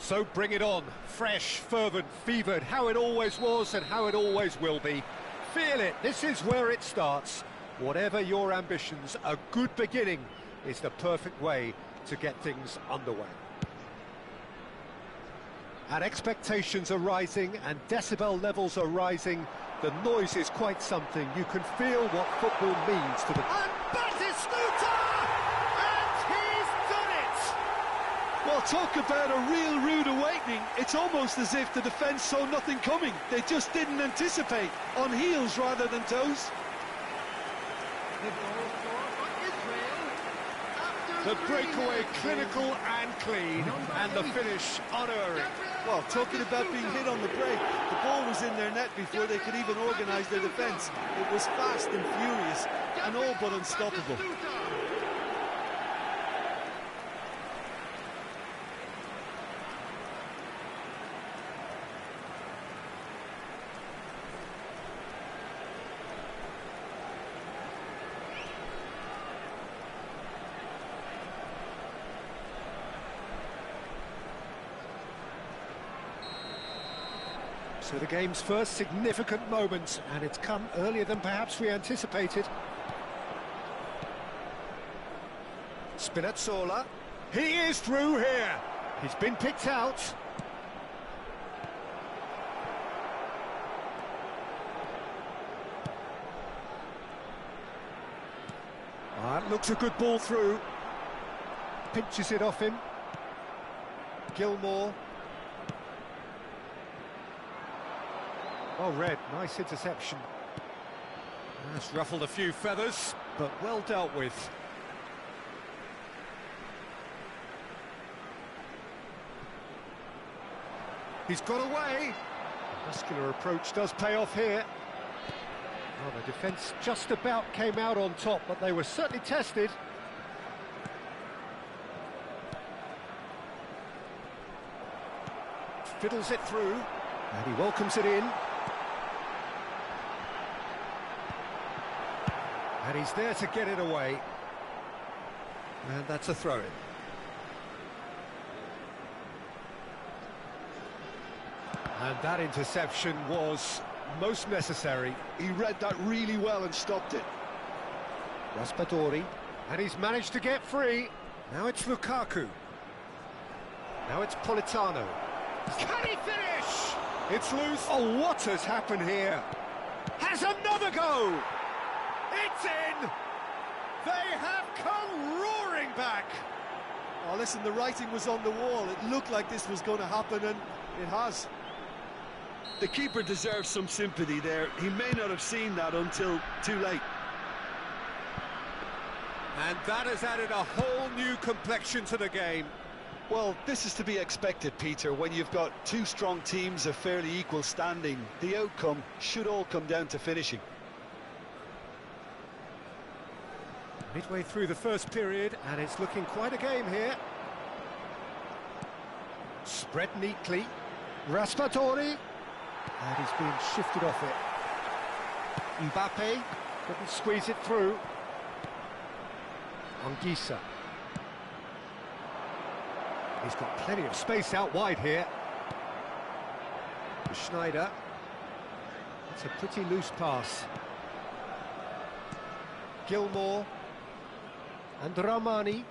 So bring it on, fresh, fervent, fevered, how it always was and how it always will be. Feel it, this is where it starts. Whatever your ambitions, a good beginning is the perfect way to get things underway. And expectations are rising and decibel levels are rising. The noise is quite something. You can feel what football means to the... And Batistuta! And he's done it! Well, talk about a real rude awakening. It's almost as if the defence saw nothing coming. They just didn't anticipate, on heels rather than toes. The breakaway clinical and clean, and the finish unerring. Well, talking about being hit on the break, the ball was in their net before they could even organise their defence. It was fast and furious, and all but unstoppable. So the game's first significant moment, and it's come earlier than perhaps we anticipated. Spinazzola, he is through here. He's been picked out. That looks a good ball through. Pinches it off him. Gilmore. Well read, nice interception. That's ruffled a few feathers, but well dealt with. He's got away. The muscular approach does pay off here. Well, the defence just about came out on top, but they were certainly tested. Fiddles it through, and he welcomes it in. And he's there to get it away. And that's a throw-in. And that interception was most necessary. He read that really well and stopped it. Raspadori, and he's managed to get free. Now it's Lukaku. Now it's Politano. Can he finish? It's loose. Oh, what has happened here? Has another go! It's in! They have come roaring back! Oh, listen, the writing was on the wall. It looked like this was going to happen, and it has. The keeper deserves some sympathy there. He may not have seen that until too late. And that has added a whole new complexion to the game. Well, this is to be expected, Peter. When you've got two strong teams of fairly equal standing, the outcome should all come down to finishing. Midway through the first period, and it's looking quite a game here. Spread neatly. Raspadori. And he's been shifted off it. Mbappe couldn't squeeze it through. Anguissa. He's got plenty of space out wide here. Schneider. It's a pretty loose pass. Gilmore. And Ramani.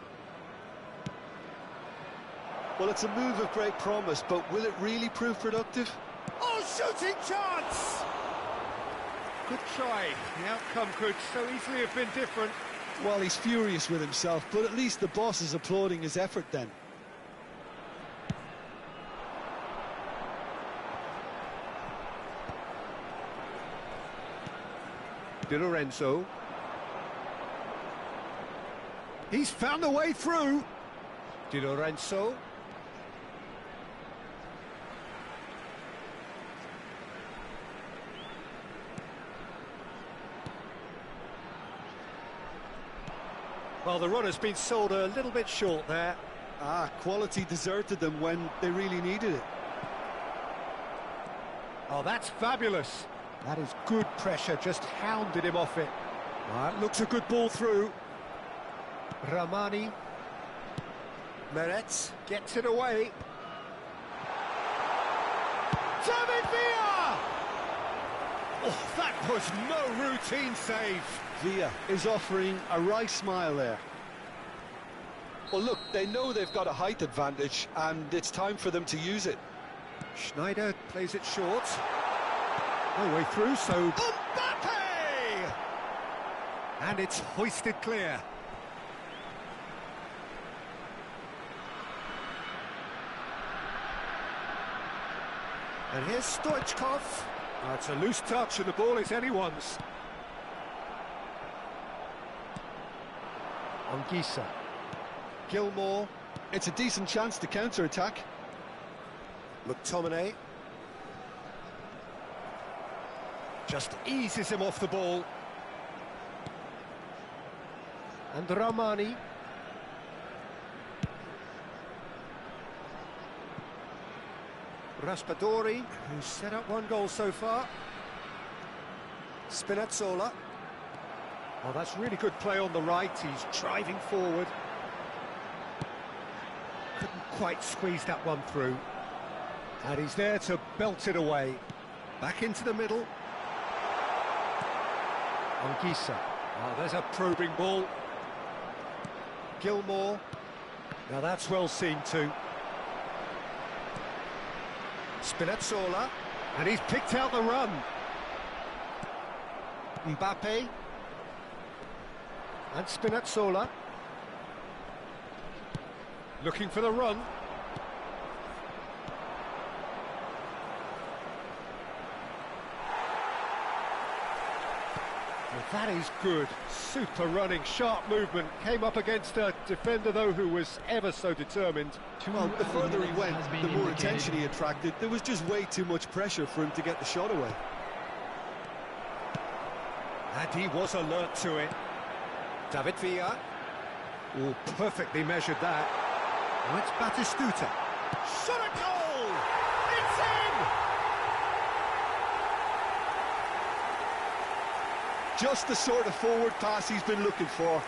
Well, it's a move of great promise, but will it really prove productive? Oh, shooting chance! Good try. The outcome could so easily have been different. Well, he's furious with himself, but at least the boss is applauding his effort then. Di Lorenzo. He's found a way through. Di Lorenzo. Well, the run has been sold a little bit short there. Quality deserted them when they really needed it. Oh, that's fabulous. That is good pressure, just hounded him off it. That looks a good ball through. Ramani. Meretz gets it away. David Villa! Oh, that was no routine save. Villa is offering a right smile there. Well, look, they know they've got a height advantage, and it's time for them to use it. Schneider plays it short. No way through, so... Mbappe! And it's hoisted clear. And here's Stoichkov. It's a loose touch and the ball is anyone's. Anguissa. Gilmour. It's a decent chance to counter-attack. McTominay. Just eases him off the ball. And Ramani. Raspadori, who's set up one goal so far. Spinazzola. Oh, that's really good play on the right. He's driving forward. Couldn't quite squeeze that one through. And he's there to belt it away. Back into the middle. Anguissa. Oh, there's a probing ball. Gilmour. Now that's well seen too. Spinazzola, and he's picked out the run. Mbappe, and Spinazzola, looking for the run. Well, that is good, super running, sharp movement, came up against a defender though who was ever so determined. Well, the further he went, the more attention he attracted. There was just way too much pressure for him to get the shot away. And he was alert to it. David Villa. Oh, perfectly measured that. Now it's Batistuta. Shot a goal! It's in! Just the sort of forward pass he's been looking for.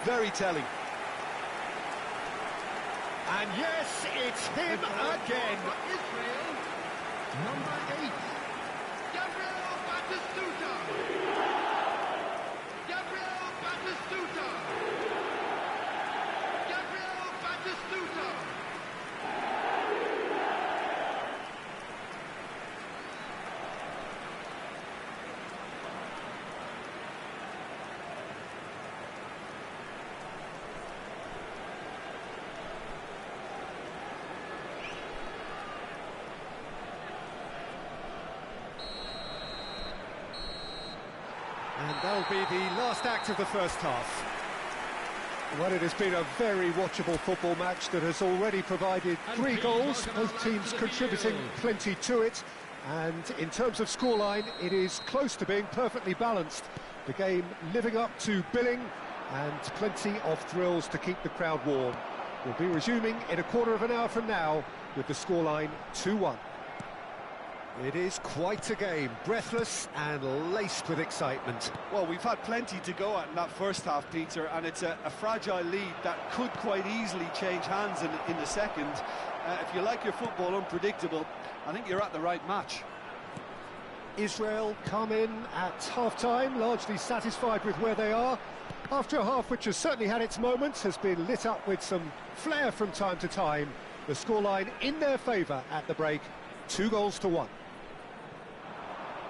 Very telling. And yes, it's him again. Israel, number 8, Gabriel Batistuta. Gabriel Batistuta. Gabriel Batistuta. And that'll be the last act of the first half. Well, it has been a very watchable football match that has already provided 3 goals, both teams contributing plenty to it. And in terms of scoreline, it is close to being perfectly balanced. The game living up to billing and plenty of thrills to keep the crowd warm. We'll be resuming in a quarter of an hour from now with the scoreline 2-1. It is quite a game, breathless and laced with excitement. Well, we've had plenty to go at in that first half, Peter, and it's a fragile lead that could quite easily change hands in the second. If you like your football unpredictable, I think you're at the right match. Israel come in at half-time, largely satisfied with where they are. After a half which has certainly had its moments, has been lit up with some flair from time to time. The scoreline in their favour at the break, 2-1.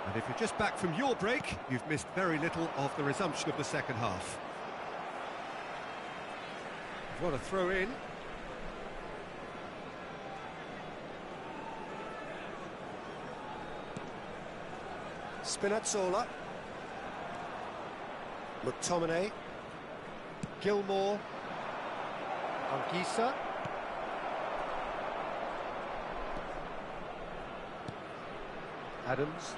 And if you're just back from your break, you've missed very little of the resumption of the second half. What a throw in. Spinazzola. McTominay. Gilmour. Anguissa. Adams.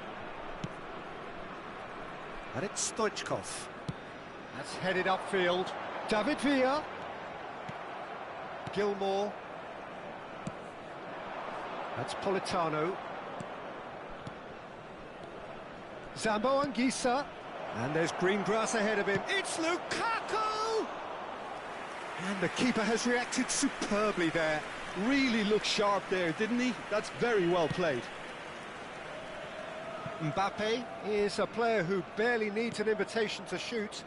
And it's Stoichkov. That's headed upfield. David Villa. Gilmour. That's Politano. Zambo Anguissa. And there's green grass ahead of him. It's Lukaku! And the keeper has reacted superbly there. Really looked sharp there, didn't he? That's very well played. Mbappe is a player who barely needs an invitation to shoot.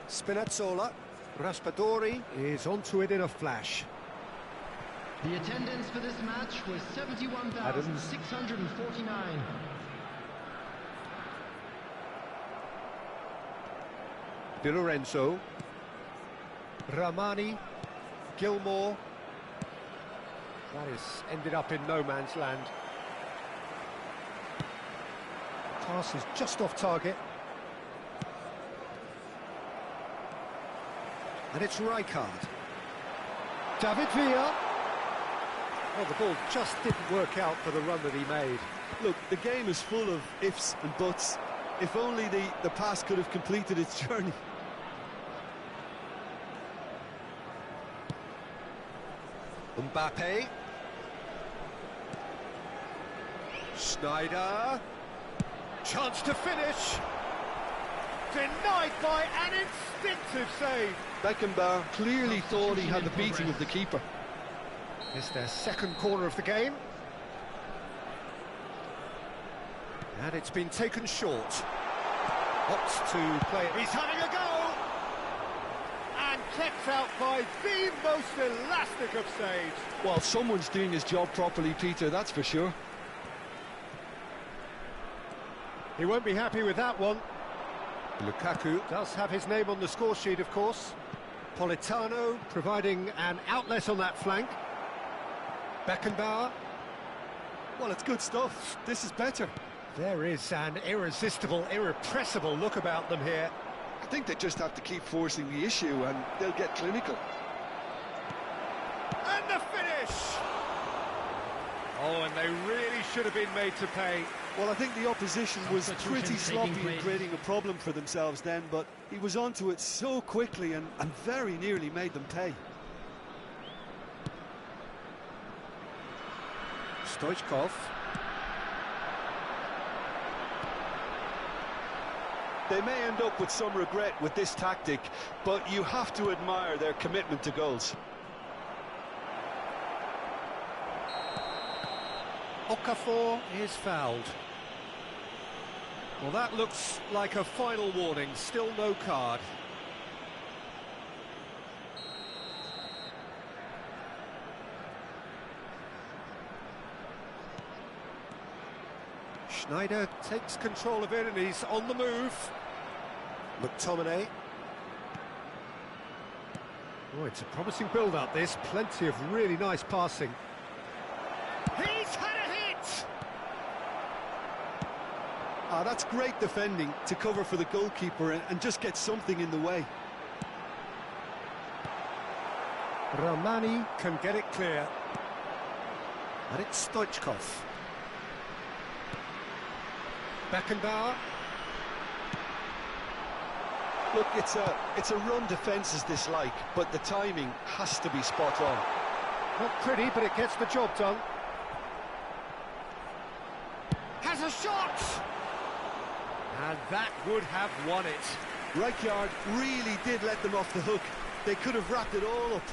Spinazzola. Raspadori is onto it in a flash. The attendance for this match was 71,649. Di Lorenzo. Ramani. Gilmore. That is ended up in no man's land. The pass is just off target. And it's Rijkaard. David Villa. Well, the ball just didn't work out for the run that he made. Look, the game is full of ifs and buts. If only the pass could have completed its journey. Mbappe. Schneider. Chance to finish. Denied by an instinctive save. Beckenbauer clearly thought he had the beating of the keeper. It's their second corner of the game. And it's been taken short. Opts to play it. He's having a go! And kept out by the most elastic of saves. Well, someone's doing his job properly, Peter, that's for sure. He won't be happy with that one. Lukaku does have his name on the score sheet, of course. Politano providing an outlet on that flank. Beckenbauer. Well, it's good stuff. This is better. There is an irresistible, irrepressible look about them here. I think they just have to keep forcing the issue and they'll get clinical. And the finish! Oh, and they really should have been made to pay. Well, I think the opposition was pretty sloppy in creating a problem for themselves then, but he was onto it so quickly and very nearly made them pay. Stoichkov. They may end up with some regret with this tactic, but you have to admire their commitment to goals. Okafor is fouled. Well, that looks like a final warning. Still no card. Schneider takes control of it and he's on the move. McTominay. Oh, it's a promising build-up, this. Plenty of really nice passing. He's had a hit! Ah, that's great defending to cover for the goalkeeper and just get something in the way. Ramani can get it clear. And it's Stoichkov. Beckenbauer. Look, it's a run defence is dislike, but the timing has to be spot on. Not pretty, but it gets the job done. Has a shot! And that would have won it. Rijkaard really did let them off the hook. They could have wrapped it all up.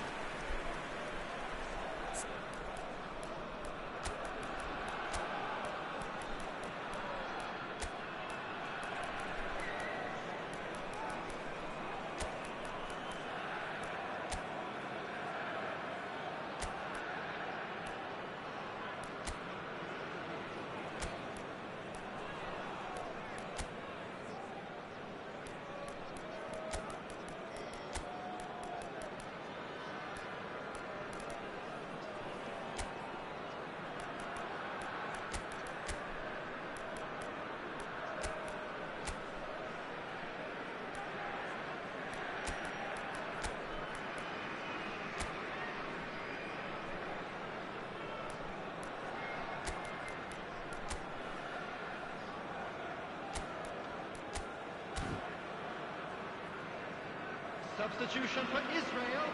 Substitution for Israel,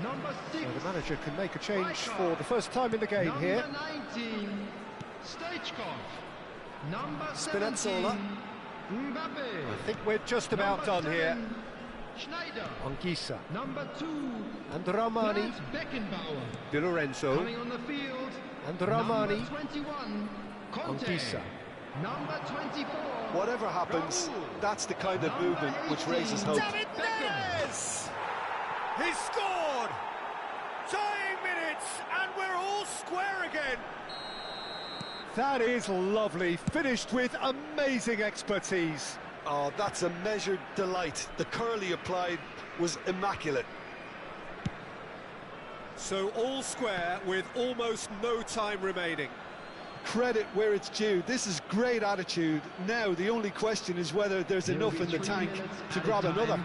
number 6. Well, the manager can make a change for the first time in the game number here. 19, Stoichkov. Number Spinazzola. 17, Mbappe. I think we're just about Number done here. 7, Schneider. Anguissa. Number 2, And Ramani. Franz Beckenbauer. Di Lorenzo. Coming on the field, And Ramani. number 21, Conte. Anguissa. Number 24. Whatever happens, that's the kind of Number movement which raises 18. hope. David Neres! He's scored! Tying minutes, and we're all square again. That is lovely, finished with amazing expertise. Oh, that's a measured delight. The curl he applied was immaculate. So all square with almost no time remaining. Credit where it's due. This is great attitude. Now the only question is whether there's There'll enough be in the 3 tank minutes to added grab time. another.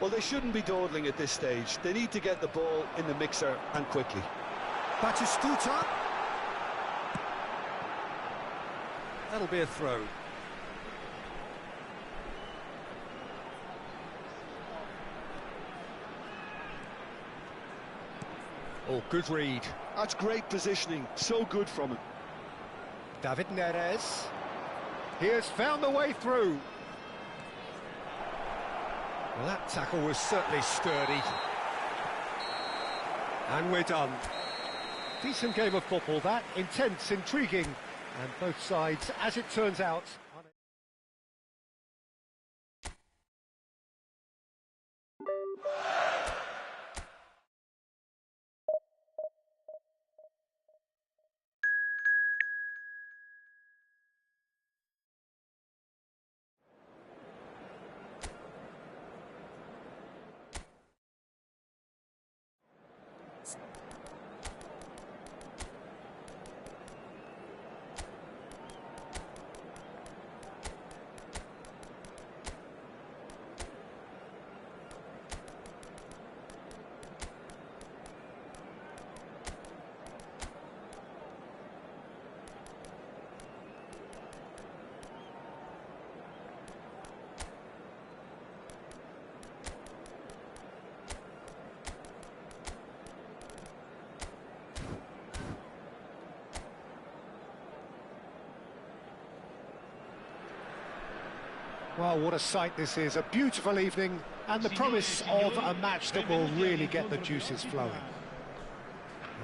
Well, they shouldn't be dawdling at this stage. They need to get the ball in the mixer, and quickly. Batistuta. That'll be a throw. Oh, good read. That's great positioning. So good from him. David Neres. He has found the way through. Well, that tackle was certainly sturdy. And we're done. Decent game of football, that. Intense, intriguing. And both sides, as it turns out... Well, what a sight this is, a beautiful evening, and the promise of a match that will really get the juices flowing.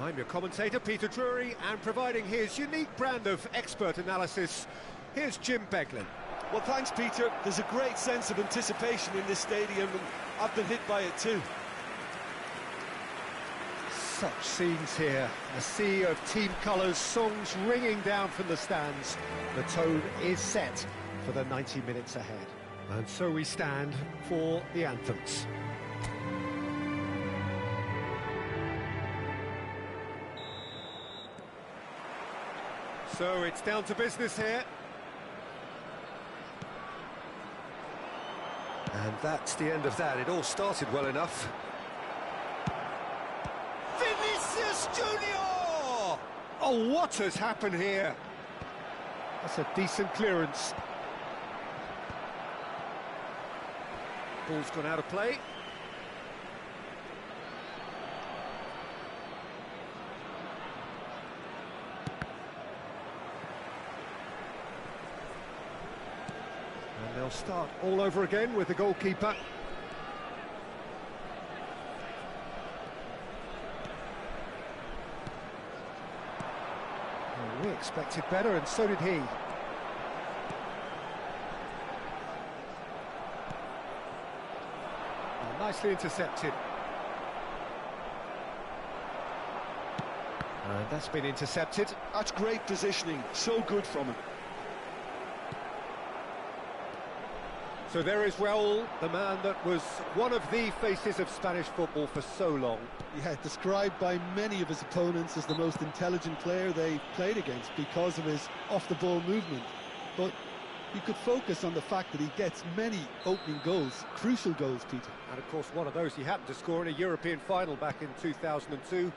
I'm your commentator, Peter Drury, and providing his unique brand of expert analysis, here's Jim Beglin. Well, thanks, Peter. There's a great sense of anticipation in this stadium, and I've been hit by it too. Such scenes here, a sea of team colours, songs ringing down from the stands. The tone is set for the 90 minutes ahead. And so we stand for the anthems. So it's down to business here. And that's the end of that. It all started well enough. Vinicius Junior! Oh, what has happened here? That's a decent clearance. Ball's gone out of play. And they'll start all over again with the goalkeeper. Well, we expected better, and so did he. Nicely intercepted. And that's been intercepted. That's great positioning. So good from him. So there is Raúl, the man that was one of the faces of Spanish football for so long. Yeah, described by many of his opponents as the most intelligent player they played against because of his off-the-ball movement. But you could focus on the fact that he gets many opening goals, crucial goals, Peter. And of course one of those he happened to score in a European final back in 2002.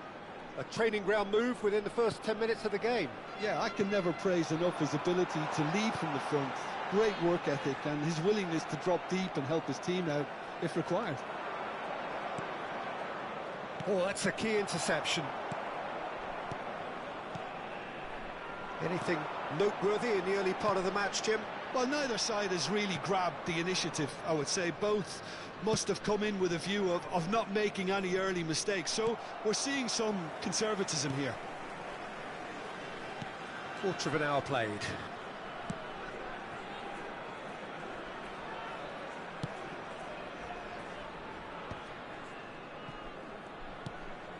A training ground move within the first 10 minutes of the game. Yeah, I can never praise enough his ability to lead from the front. Great work ethic and his willingness to drop deep and help his team out if required. Oh, that's a key interception. Anything noteworthy in the early part of the match, Jim? Well, neither side has really grabbed the initiative, I would say. Both must have come in with a view of not making any early mistakes. So we're seeing some conservatism here. Quarter of an hour played.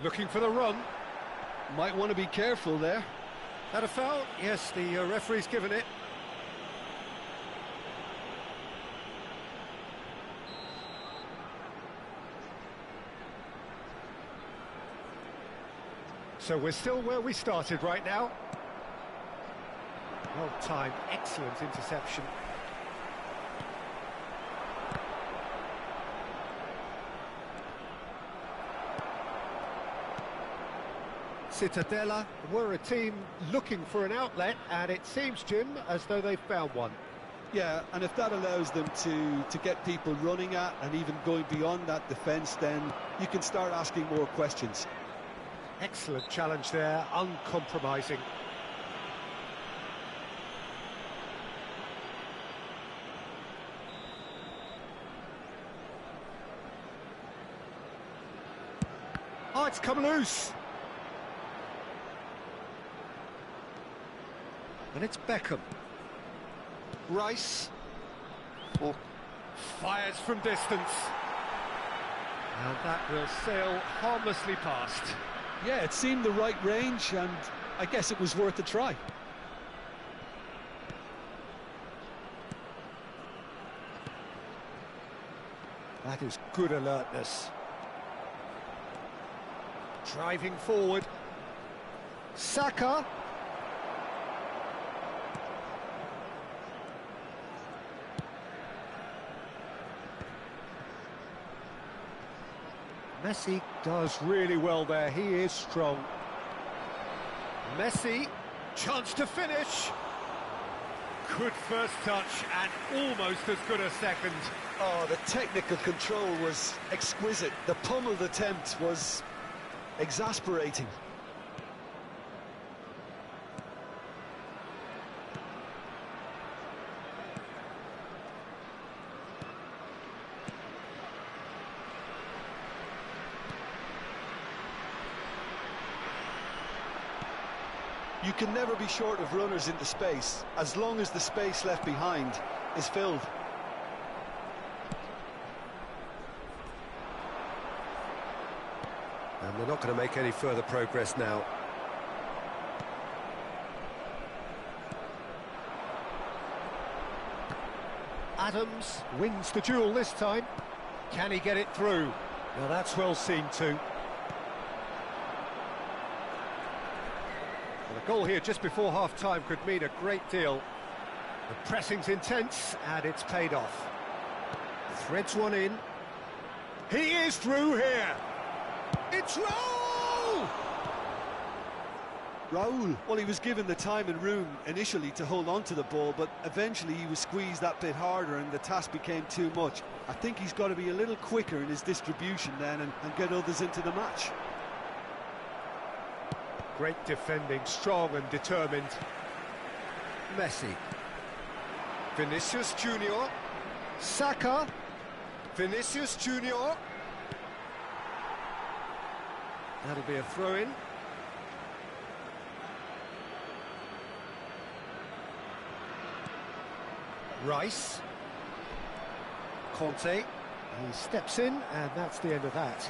Looking for the run. Might want to be careful there. That a foul? Yes, the referee's given it. So we're still where we started right now. Well timed, excellent interception. Cittadella were a team looking for an outlet, and it seems, Jim, as though they've found one. Yeah, and if that allows them to get people running at and even going beyond that defence, then you can start asking more questions. Excellent challenge there, uncompromising. Oh, it's come loose. And it's Beckham. Rice. Oh. Fires from distance. And that will sail harmlessly past. Yeah, it seemed the right range, and I guess it was worth a try. That is good alertness. Driving forward. Saka. Messi does really well there, he is strong. Messi, chance to finish. Good first touch and almost as good a second. Oh, the technical control was exquisite. The pummeled attempt was exasperating. You can never be short of runners into space, as long as the space left behind is filled. And they're not going to make any further progress now. Adams wins the duel this time. Can he get it through? Now that's well seen too. And a goal here just before half-time could mean a great deal. The pressing's intense, and it's paid off. Threads one in. He is through here. It's Raul! Raul, well, he was given the time and room initially to hold on to the ball, but eventually he was squeezed that bit harder and the task became too much. I think he's got to be a little quicker in his distribution then and get others into the match. Great defending, strong and determined. Messi. Vinicius Junior. Saka. Vinicius Junior. That'll be a throw-in. Rice. Conte. He steps in, and that's the end of that.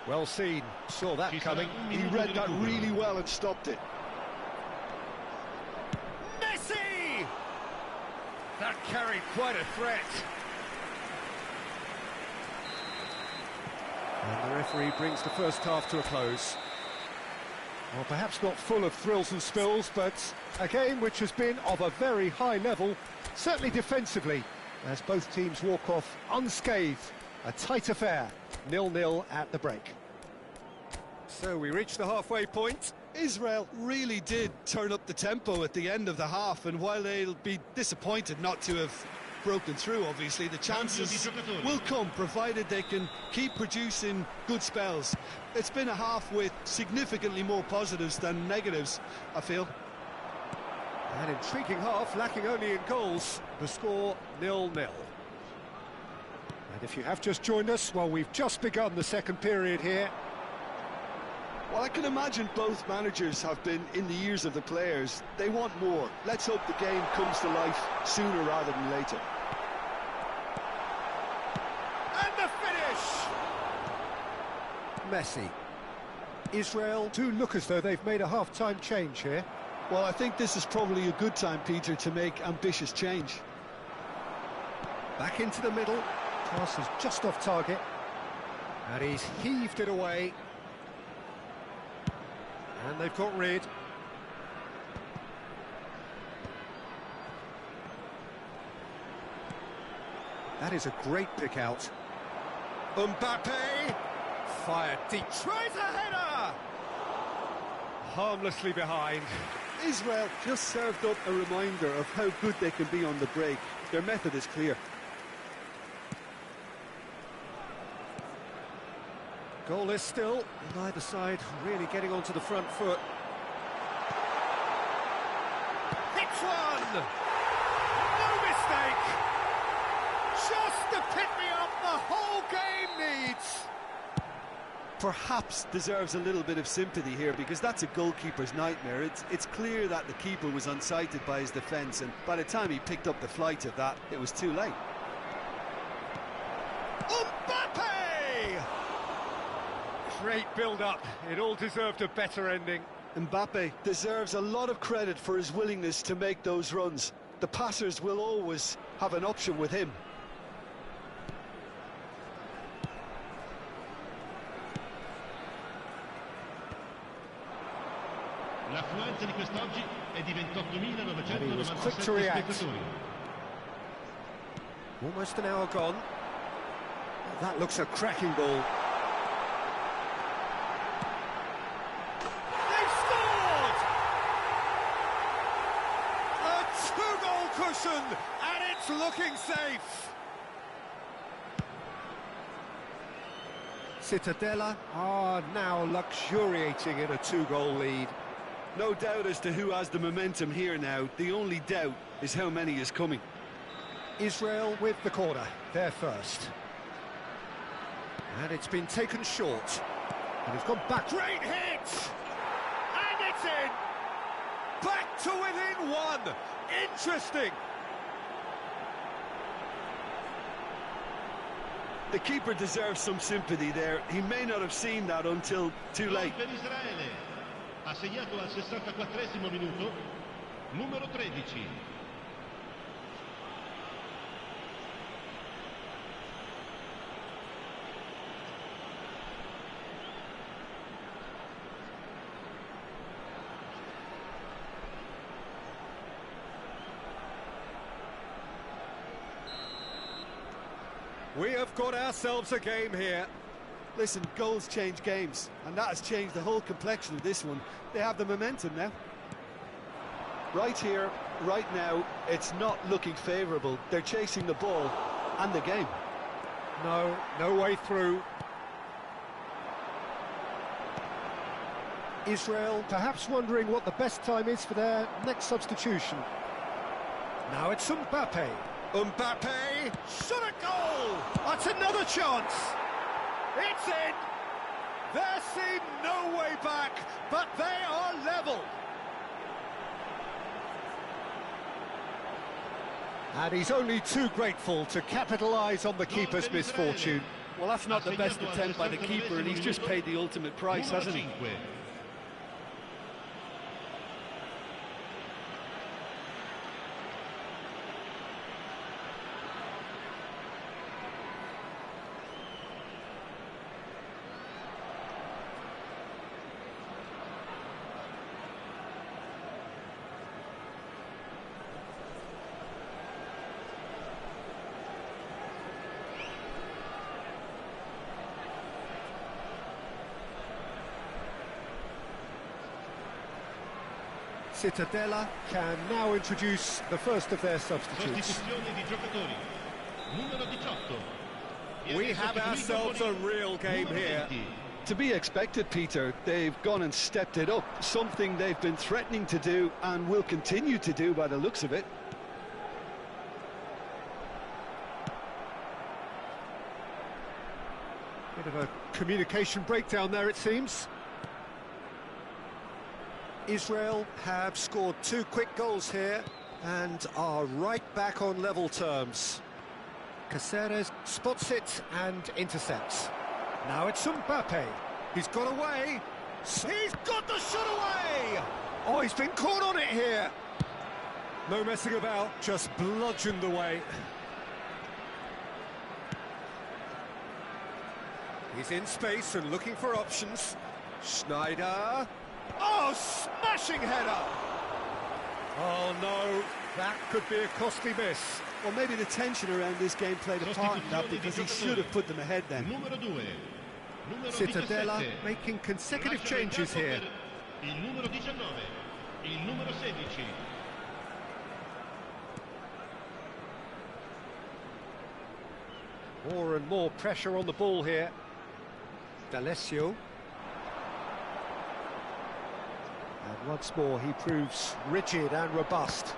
Well seen, saw that coming. He read that really well and stopped it. Messi! That carried quite a threat. And the referee brings the first half to a close. Well, perhaps not full of thrills and spills, but a game which has been of a very high level, certainly defensively, as both teams walk off unscathed. A tight affair, 0-0 at the break. So we reach the halfway point. Israel really did turn up the tempo at the end of the half, and while they'll be disappointed not to have broken through, obviously, the chances will come, provided they can keep producing good spells. It's been a half with significantly more positives than negatives, I feel. An intriguing half, lacking only in goals. The score 0-0. And if you have just joined us, well, we've just begun the second period here. Well, I can imagine both managers have been in the ears of the players. They want more. Let's hope the game comes to life sooner rather than later. And the finish! Messi. Israel do look as though they've made a half-time change here. Well, I think this is probably a good time, Peter, to make ambitious change. Back into the middle. Pass is just off target. And he's heaved it away. And they've got rid. That is a great pick out. Mbappe! Fired deep. Tries a header! Harmlessly behind. Israel just served up a reminder of how good they can be on the break. Their method is clear. Goalless still, neither side really getting onto the front foot. Hits one! No mistake! Just the pick-me-up the whole game needs! Perhaps deserves a little bit of sympathy here, because that's a goalkeeper's nightmare. It's clear that the keeper was unsighted by his defence, and by the time he picked up the flight of that, it was too late. Mbappe! Great build-up. It all deserved a better ending. Mbappe deserves a lot of credit for his willingness to make those runs. The passers will always have an option with him. L'affluenza di quest'oggi è di 28.997 he was quick to react. spettatori. Almost an hour gone. That looks a cracking ball. They've scored! A two-goal cushion, and it's looking safe. Cittadella are now luxuriating in a two-goal lead. No doubt as to who has the momentum here now. The only doubt is how many is coming. Israel with the corner, they're first. And it's been taken short. And it's gone back. Great hit! And it's in! Back to within one! Interesting! The keeper deserves some sympathy there. He may not have seen that until too late. Per Israele, ha segnato al 64esimo minuto, numero 13. We have got ourselves a game here. Listen, goals change games, and that has changed the whole complexion of this one. They have the momentum now. Right here, right now, it's not looking favourable. They're chasing the ball and the game. No way through. Israel perhaps wondering what the best time is for their next substitution. Now it's Mbappe. Mbappe, shot a goal! That's another chance! It's in! There seemed no way back, but they are level! And he's only too grateful to capitalise on the keeper's misfortune. Well, that's not the best attempt by the keeper, and he's just paid the ultimate price, hasn't he? Cittadella can now introduce the first of their substitutes. Sostituzione di giocatori. Numero 18. We have ourselves a real game here. To be expected, Peter. They've gone and stepped it up, something they've been threatening to do and will continue to do by the looks of it. Bit of a communication breakdown there, it seems. Israel have scored 2 quick goals here and are right back on level terms. Caceres spots it and intercepts. Now it's Mbappe. He's got away. He's got the shot away! Oh, he's been caught on it here. No messing about, just bludgeoned away. He's in space and looking for options. Schneider. Oh, smashing header! Oh no, that could be a costly miss. Well, maybe the tension around this game played a part in that, because he should have put them ahead then. Cittadella making consecutive changes here. Il numero 19, il numero 16. More and more pressure on the ball here. D'Alessio. And once more he proves rigid and robust.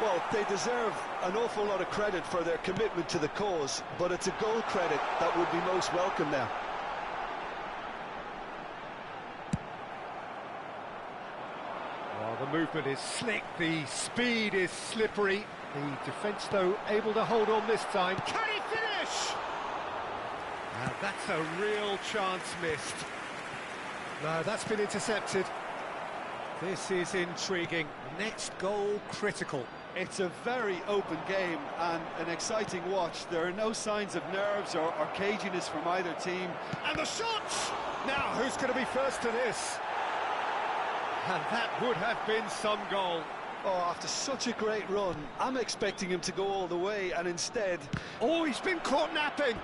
Well, they deserve an awful lot of credit for their commitment to the cause, but it's a goal credit that would be most welcome now. Oh, the movement is slick, the speed is slippery. The defence, though, able to hold on this time. Can he finish? That's a real chance missed. No, that's been intercepted. This is intriguing. Next goal critical. It's a very open game and an exciting watch. There are no signs of nerves or caginess from either team. And the shots! Now, who's going to be first to this? And that would have been some goal. Oh, after such a great run, I'm expecting him to go all the way, and instead... Oh, he's been caught napping!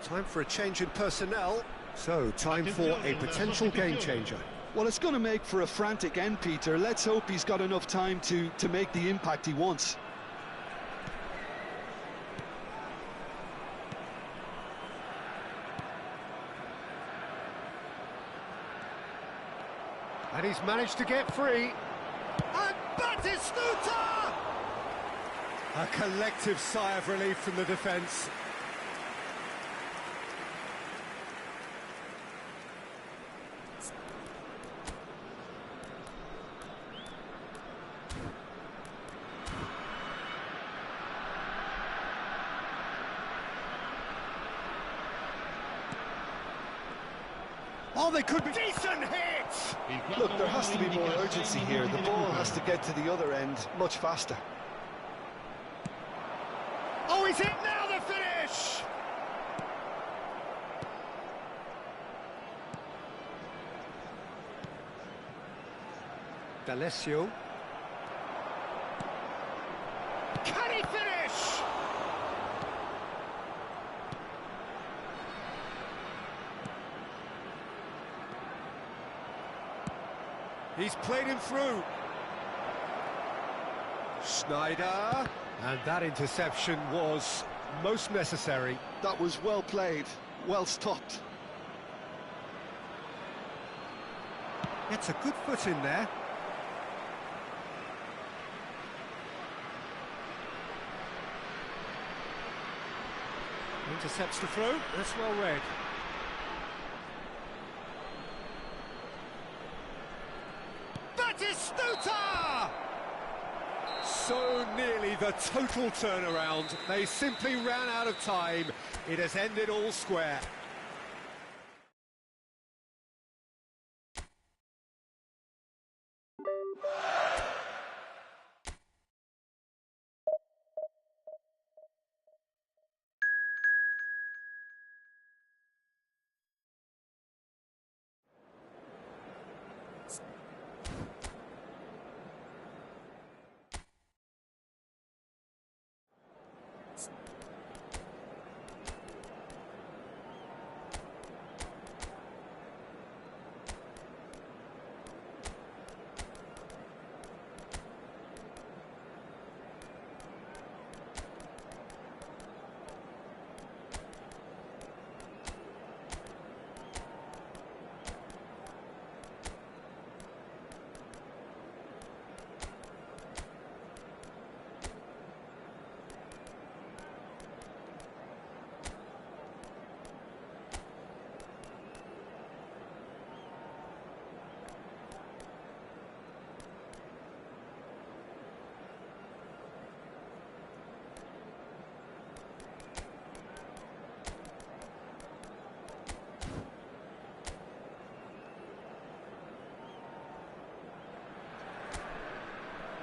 Time for a change in personnel. So, time for a potential game changer. Well, it's going to make for a frantic end, Peter. Let's hope he's got enough time to make the impact he wants. And he's managed to get free. And Batistuta! A collective sigh of relief from the defence. Oh, they could be decent hits! Look, there has to be more urgency here. The ball has to get to the other end much faster. Oh, he's hit now, the finish! D'Alessio. Can he finish? He's played him through. Schneider. And that interception was most necessary. That was well played, well stopped. It's a good foot in there. Intercepts the throw. That's well read. Batistuta! So nearly the total turnaround. They simply ran out of time. It has ended all square.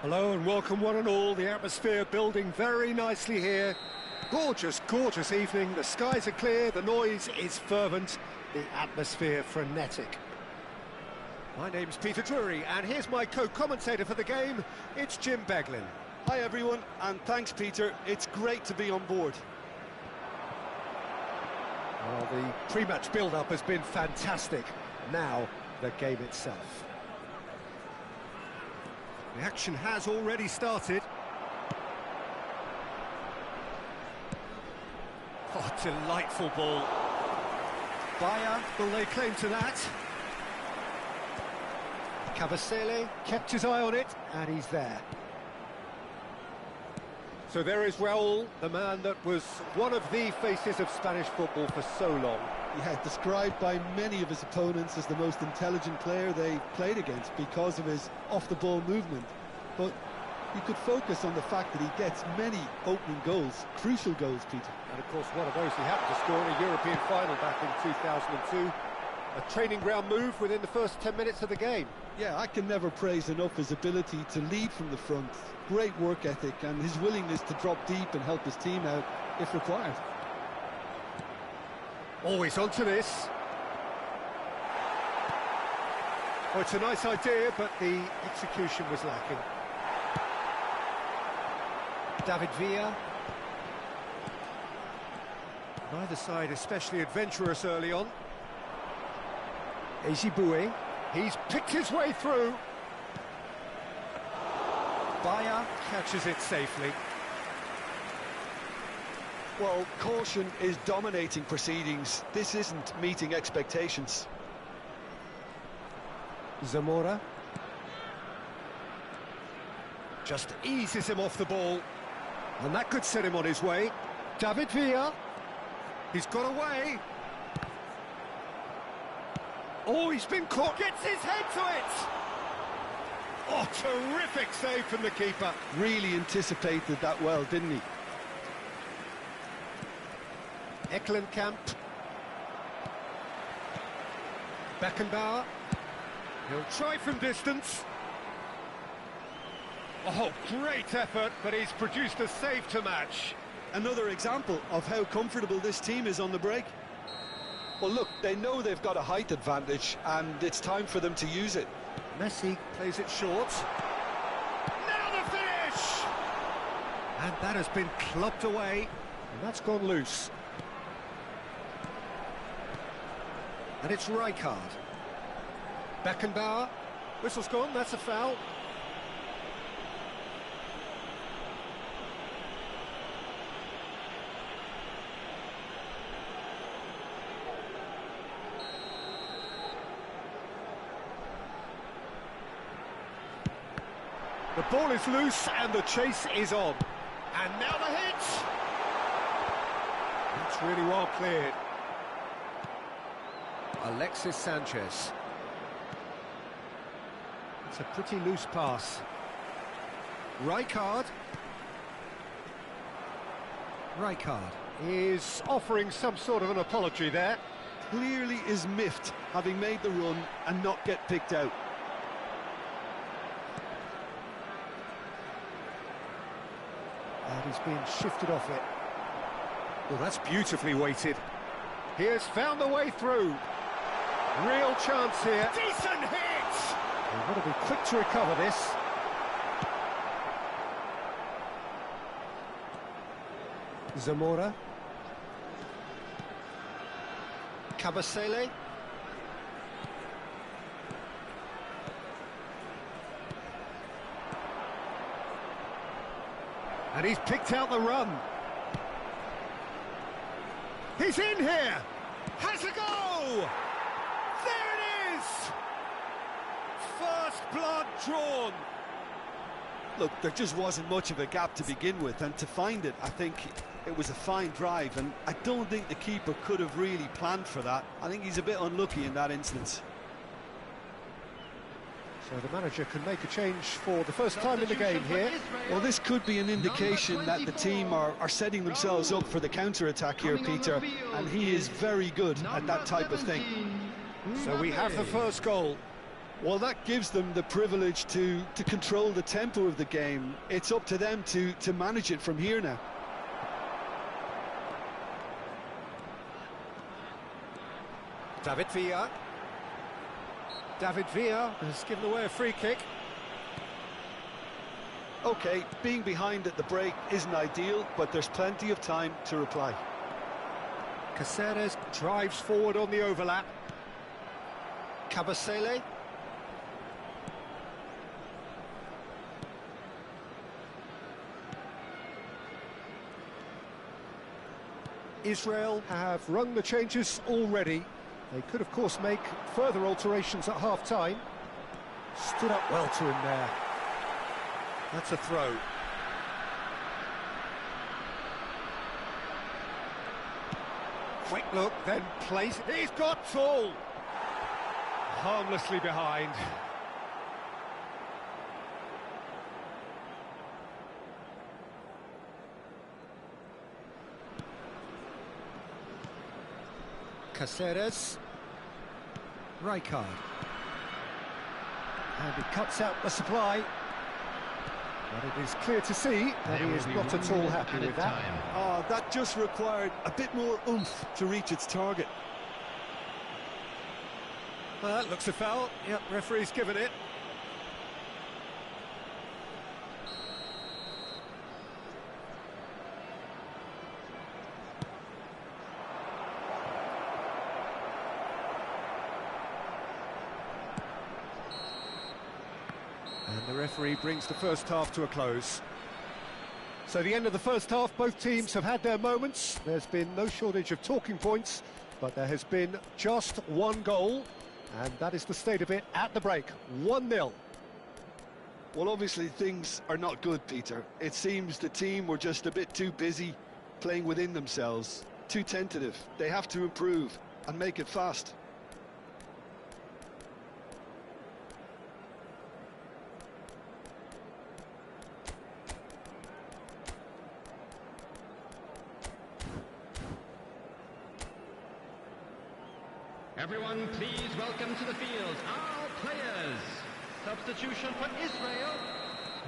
Hello and welcome one and all. The atmosphere building very nicely here. Gorgeous, gorgeous evening. The skies are clear, the noise is fervent, the atmosphere frenetic. My name's Peter Drury and here's my co-commentator for the game. It's Jim Beglin. Hi everyone, and thanks Peter. It's great to be on board. Well, the pre-match build-up has been fantastic. Now, the game itself. The action has already started. Oh, delightful ball. Bayer will lay claim to that. Cavasele kept his eye on it, and he's there. So there is Raúl, the man that was one of the faces of Spanish football for so long. Yeah, described by many of his opponents as the most intelligent player they played against because of his off-the-ball movement. But you could focus on the fact that he gets many opening goals, crucial goals, Peter. And of course, one of those he happened to score in a European final back in 2002. A training ground move within the first 10 minutes of the game. Yeah, I can never praise enough his ability to lead from the front, great work ethic, and his willingness to drop deep and help his team out if required. Always onto this. Oh, it's a nice idea, but the execution was lacking. David Villa. Neither side especially adventurous early on. Ezibue. He's picked his way through. Bayer catches it safely. Well, caution is dominating proceedings. This isn't meeting expectations. Zamora. Just eases him off the ball. And that could set him on his way. David Villa. He's got away. Oh, he's been caught. Gets his head to it. Oh, terrific save from the keeper. Really anticipated that well, didn't he? Eklenkamp. Beckenbauer. He'll try from distance. Oh, great effort, but he's produced a save to match. Another example of how comfortable this team is on the break. Well, look, they know they've got a height advantage, and it's time for them to use it. Messi plays it short. Now the finish! And that has been clubbed away, and that's gone loose. And it's Rijkaard. Beckenbauer. Whistle's gone, that's a foul. The ball is loose and the chase is on. And now the hit! That's really well cleared. Alexis Sanchez. It's a pretty loose pass. Rijkaard is offering some sort of an apology there. Clearly is miffed, having made the run and not get picked out. And he's been shifted off it. Well, that's beautifully weighted. He has found the way through. Real chance here. Decent hit! They've got to be quick to recover this. Zamora. Kabasele. And he's picked out the run. He's in here! Has a go! There it is! First blood drawn. Look, there just wasn't much of a gap to begin with, and to find it, I think it was a fine drive, and I don't think the keeper could have really planned for that. I think he's a bit unlucky in that instance. So the manager can make a change for the first time in the game here. Well, this could be an indication that the team are setting themselves up for the counter-attack here, Peter, and he is very good at that type of thing. So we have the first goal. Well, that gives them the privilege to control the tempo of the game. It's up to them to manage it from here now. David Villa. David Villa has given away a free kick. OK, being behind at the break isn't ideal, but there's plenty of time to reply. Caceres drives forward on the overlap. Kabasele. Israel have rung the changes already. They could, of course, make further alterations at half-time. Stood up well to him there. That's a throw. Quick look, then place. He's got tall. Harmlessly behind. Caceres. Rijkaard. And he cuts out the supply. But it is clear to see that he is not at all happy with that. Oh, that just required a bit more oomph to reach its target. Well, that looks a foul. Yep, referee's given it. And the referee brings the first half to a close. So the end of the first half, both teams have had their moments. There's been no shortage of talking points, but there has been just one goal, and that is the state of it at the break. 1-0. Well, obviously things are not good, Peter. It seems the team were just a bit too busy playing within themselves, too tentative. They have to improve and make it fast. Everyone, please welcome to the field our players. Substitution for Israel,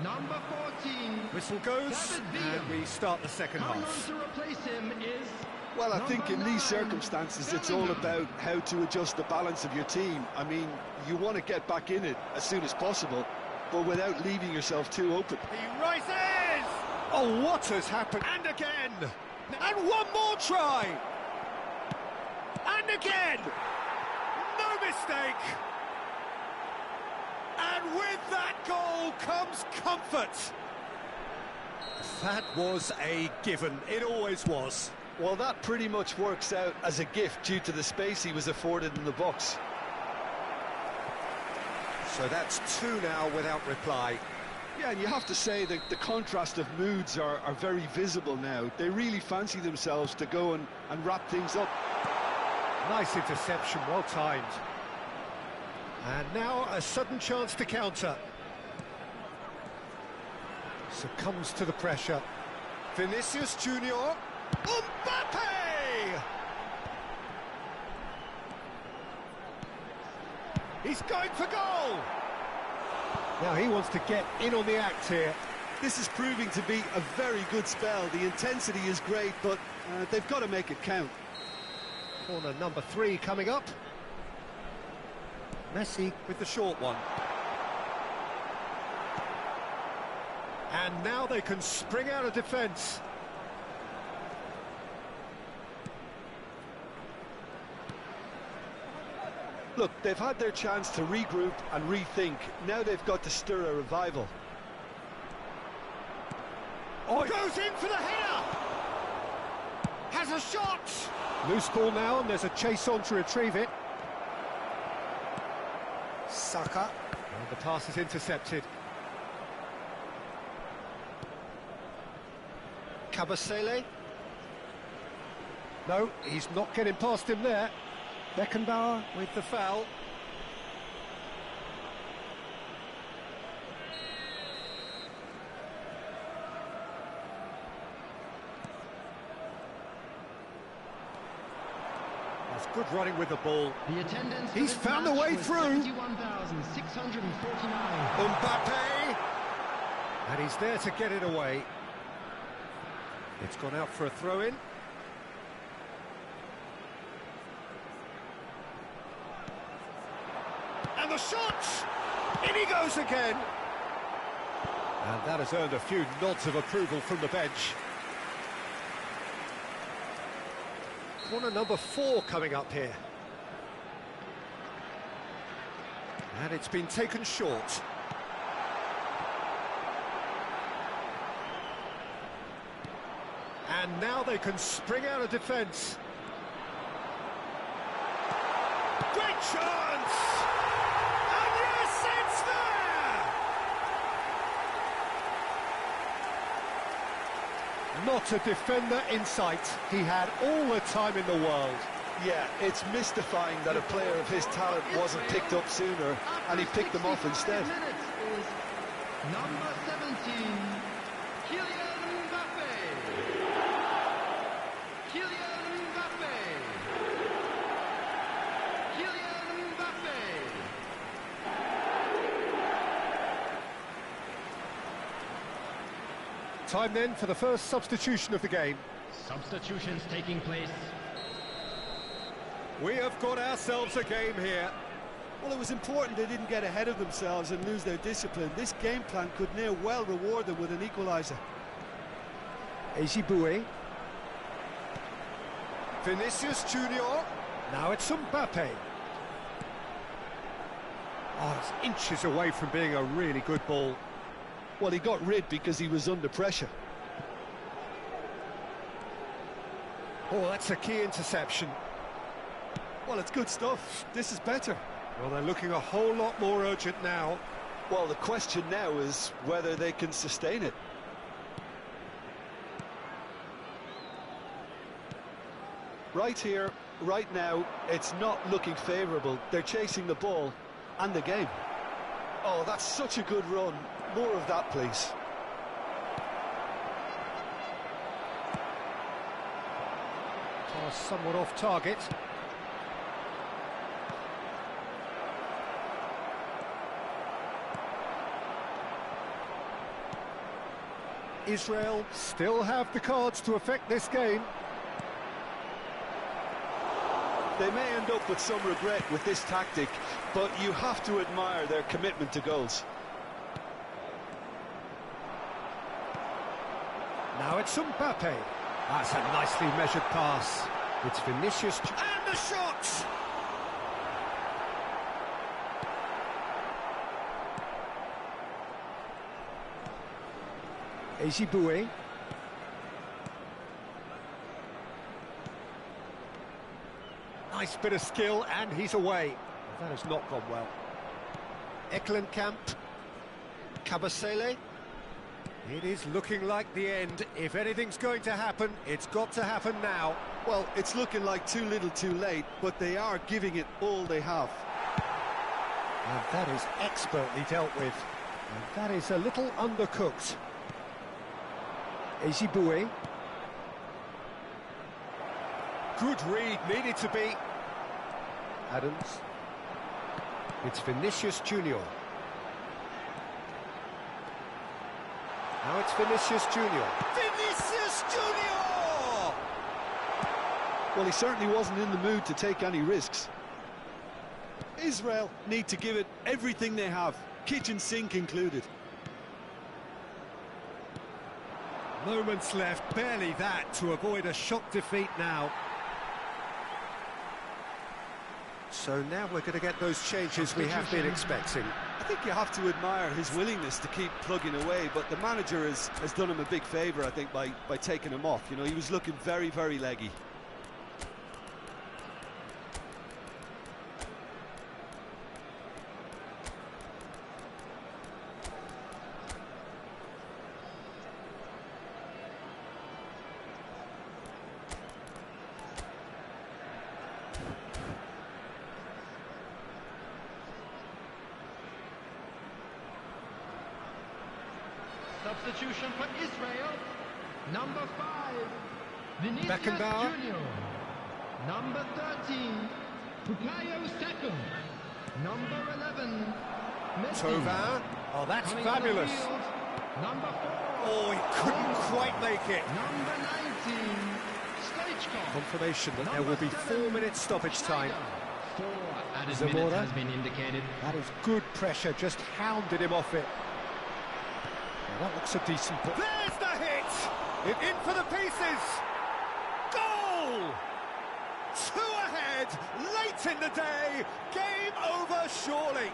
number 14. Whistle goes, and we start the second Coming half. on to replace him is... Well, I think in these circumstances, it's all about how to adjust the balance of your team. I mean, you want to get back in it as soon as possible, but without leaving yourself too open. He rises! Oh, what has happened? And again! And one more try! And again! No mistake! And with that goal comes comfort! That was a given. It always was. Well, that pretty much works out as a gift due to the space he was afforded in the box. So that's two now without reply. Yeah, and you have to say that the contrast of moods are very visible now. They really fancy themselves to go and wrap things up. Nice interception, well timed. And now a sudden chance to counter. Succumbs to the pressure. Vinicius Junior. Mbappe! He's going for goal! Now he wants to get in on the act here. This is proving to be a very good spell. The intensity is great, but they've got to make it count. Corner number 3 coming up. Messi with the short one. And now they can spring out of defence. Look, they've had their chance to regroup and rethink. Now they've got to stir a revival. Oh, Goes in for the header! Has a shot! loose ball now, and there's a chase on to retrieve it. Saka. And the pass is intercepted. Kabasele. No, he's not getting past him there. Beckenbauer with the foul. That's good running with the ball. The attendance He's found a way through. 71,649. Mbappe! And he's there to get it away. It's gone out for a throw-in. And the shot! In he goes again! And that has earned a few nods of approval from the bench. Corner number 4 coming up here. And it's been taken short. And now they can spring out of defence. Great chance! And yes, it's there! Not a defender in sight. He had all the time in the world. Yeah, it's mystifying that a player of his talent wasn't picked up sooner, and he picked them off instead. Number 17, Kylian Mbappe. Kylian Mbappe. Kylian Mbappe. Time then for the first substitution of the game. Substitutions taking place. We have got ourselves a game here. Well, it was important they didn't get ahead of themselves and lose their discipline. This game plan could now well reward them with an equaliser. Ejibue. Vinicius Junior. Now it's Mbappe. Oh, it's inches away from being a really good ball. Well, he got rid because he was under pressure. Oh, that's a key interception. Well, it's good stuff. This is better. Well, they're looking a whole lot more urgent now. Well, the question now is whether they can sustain it. Right here, right now, it's not looking favourable. They're chasing the ball and the game. Oh, that's such a good run. More of that, please. Pass somewhat off target. Israel still have the cards to affect this game. They may end up with some regret with this tactic, but you have to admire their commitment to goals. Now it's Mbappe. That's a nicely measured pass. It's Vinicius. And the shot! Ejibue. Nice bit of skill, and he's away. That has not gone well. Eklenkamp. Kabasele. It is looking like the end. If anything's going to happen, it's got to happen now. Well, it's looking like too little too late, but they are giving it all they have. And that is expertly dealt with. And that is a little undercooked. Ezibue. Good read, needed to be. Adams. It's Vinicius Junior. Now it's Vinicius Junior. Vinicius Junior! Well, he certainly wasn't in the mood to take any risks. Israel need to give it everything they have, kitchen sink included. Moments left, barely that, to avoid a shock defeat now. So now we're going to get those changes we have been expecting. I think you have to admire his willingness to keep plugging away, but the manager has done him a big favour, I think, by taking him off. You know, he was looking very, very leggy. Substitution for Israel. Number 5, Vinicius Beckenbauer. Junior. Number 13, Bukayo Saka. Number 11, Messi. Tovin. Oh, that's Coming fabulous. on the field, number 4. Oh, he couldn't quite make it. Number 19, Stoichkov. Confirmation that there will be 4 minutes stoppage time. 4 added Zamora. minutes has been indicated. That is good pressure, just hounded him off it. Now that looks a decent ball. There's the hit! In for the pieces! Goal! 2 ahead, late in the day, game over surely.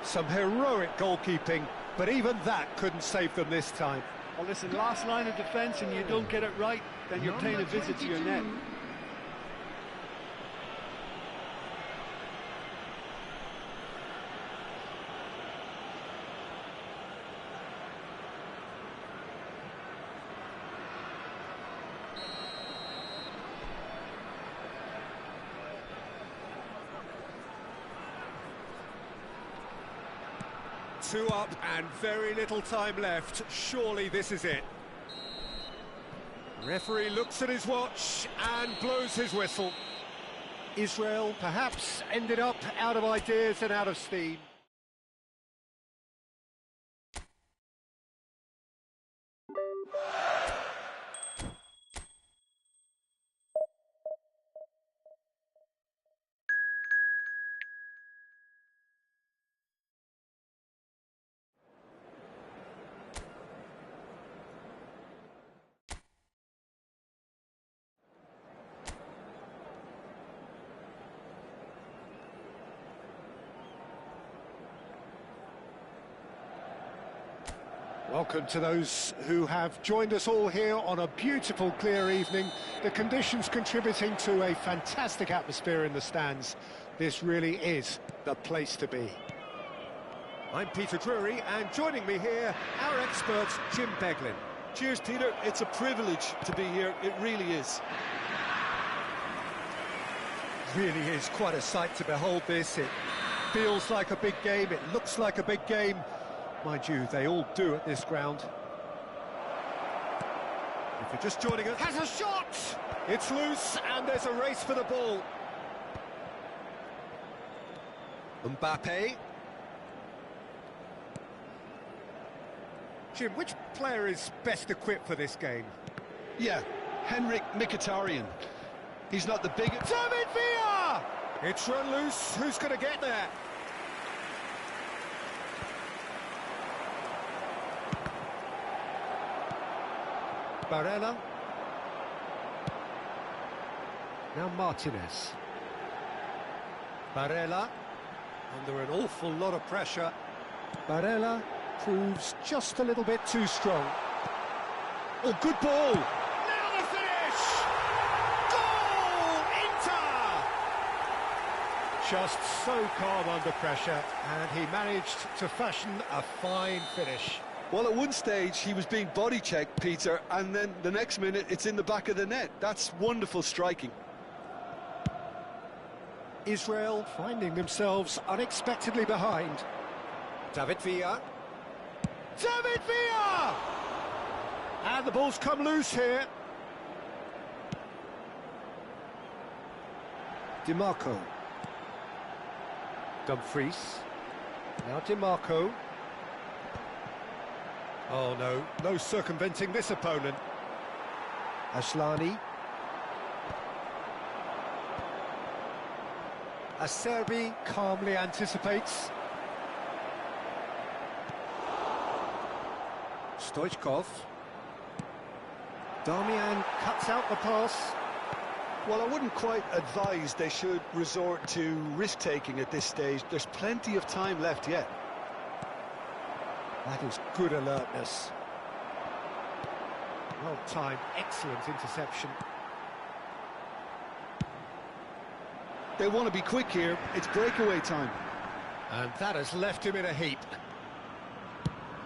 Some heroic goalkeeping, but even that couldn't save them this time. Well, listen, last line of defence and you don't get it right, then you're paying a visit to your net. 22. Two up and very little time left. Surely this is it. Referee looks at his watch and blows his whistle. Israel perhaps ended up out of ideas and out of steam. Welcome to those who have joined us all here on a beautiful, clear evening. The conditions contributing to a fantastic atmosphere in the stands. This really is the place to be. I'm Peter Drury, and joining me here, our expert, Jim Beglin. Cheers, Peter. It's a privilege to be here. It really is. Really is quite a sight to behold this. It feels like a big game, it looks like a big game. Mind you, they all do at this ground. If you're just joining us... Has a shot! It's loose, and there's a race for the ball. Mbappe. Jim, which player is best equipped for this game? Yeah, Henrik Mkhitaryan. He's not the biggest... David Villa! It's run loose, who's going to get there? Barella. Now Martinez. Barella, under an awful lot of pressure. Barella proves just a little bit too strong. Oh, good ball! Now the finish! Goal! Inter! Just so calm under pressure, and he managed to fashion a fine finish. Well, at one stage he was being body checked, Peter, and then the next minute it's in the back of the net. That's wonderful striking. Israel finding themselves unexpectedly behind. David Villa. David Villa! And the ball's come loose here. DiMarco. Dumfries. Now DiMarco. Oh no, no circumventing this opponent. Asllani. Acerbi calmly anticipates. Stoichkov. Darmian cuts out the pass. Well, I wouldn't quite advise they should resort to risk-taking at this stage. There's plenty of time left yet. That is good alertness. Well timed, excellent interception. They want to be quick here. It's breakaway time. And that has left him in a heap.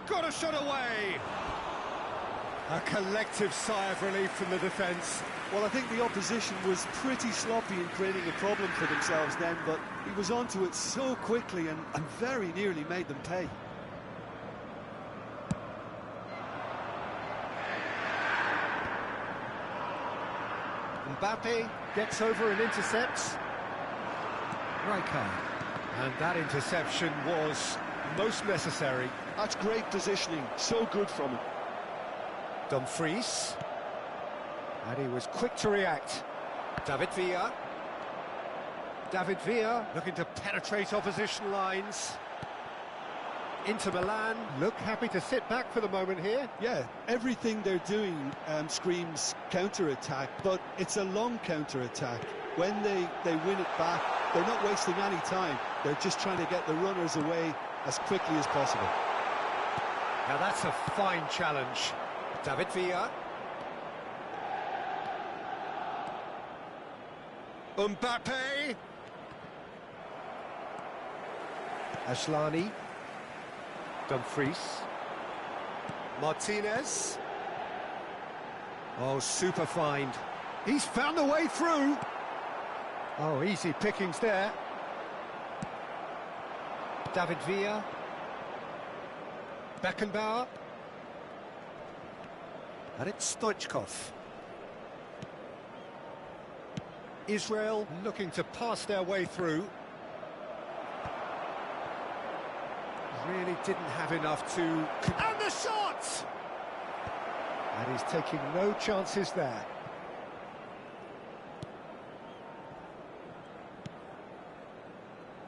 Got a shot away! A collective sigh of relief from the defence. Well, I think the opposition was pretty sloppy in creating a problem for themselves then, but he was onto it so quickly and very nearly made them pay. Mbappe gets over and intercepts. Rijkaard. And that interception was most necessary. That's great positioning, so good from him. Dumfries. And he was quick to react. David Villa. David Villa looking to penetrate opposition lines. Inter Milan look happy to sit back for the moment here. Yeah, everything they're doing screams counter-attack, but it's a long counter-attack. When they win it back, they're not wasting any time. They're just trying to get the runners away as quickly as possible. Now that's a fine challenge. David Villa. Mbappe. Asllani. Dumfries. Martinez. Oh, super find. He's found a way through. Oh, easy pickings there. David Villa. Beckenbauer. And it's Stoichkov. Israel looking to pass their way through. Really didn't have enough to... And the shot! And he's taking no chances there.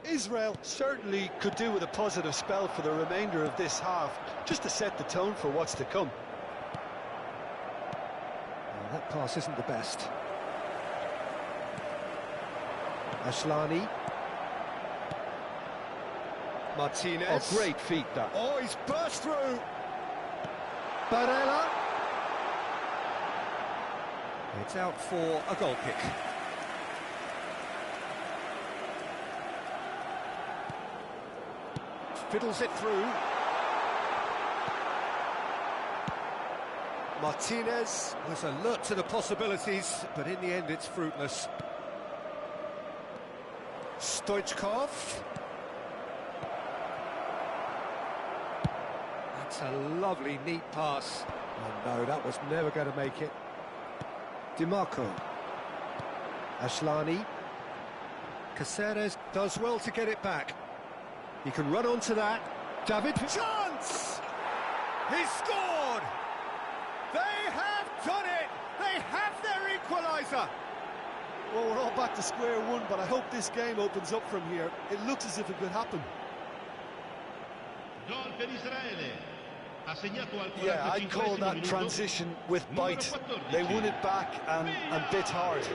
Israel certainly could do with a positive spell for the remainder of this half, just to set the tone for what's to come. Well, that pass isn't the best. Asllani. Martinez. Oh, great feat, that. Oh, he's burst through. Barella. It's out for a goal kick. Fiddles it through. Martinez was alert to the possibilities, but in the end it's fruitless. Stoichkov. That's a lovely, neat pass. Oh no, that was never going to make it. DiMarco. Asllani. Caceres does well to get it back. He can run onto that. David... Chance! He scored! They have done it! They have their equaliser! Well, we're all back to square one, but I hope this game opens up from here. It looks as if it could happen. Gol per Israele. Ha segnato al 45esimo Yeah, I'd call that minuto. transition with Numero bite. 14. They won it back and bit hard.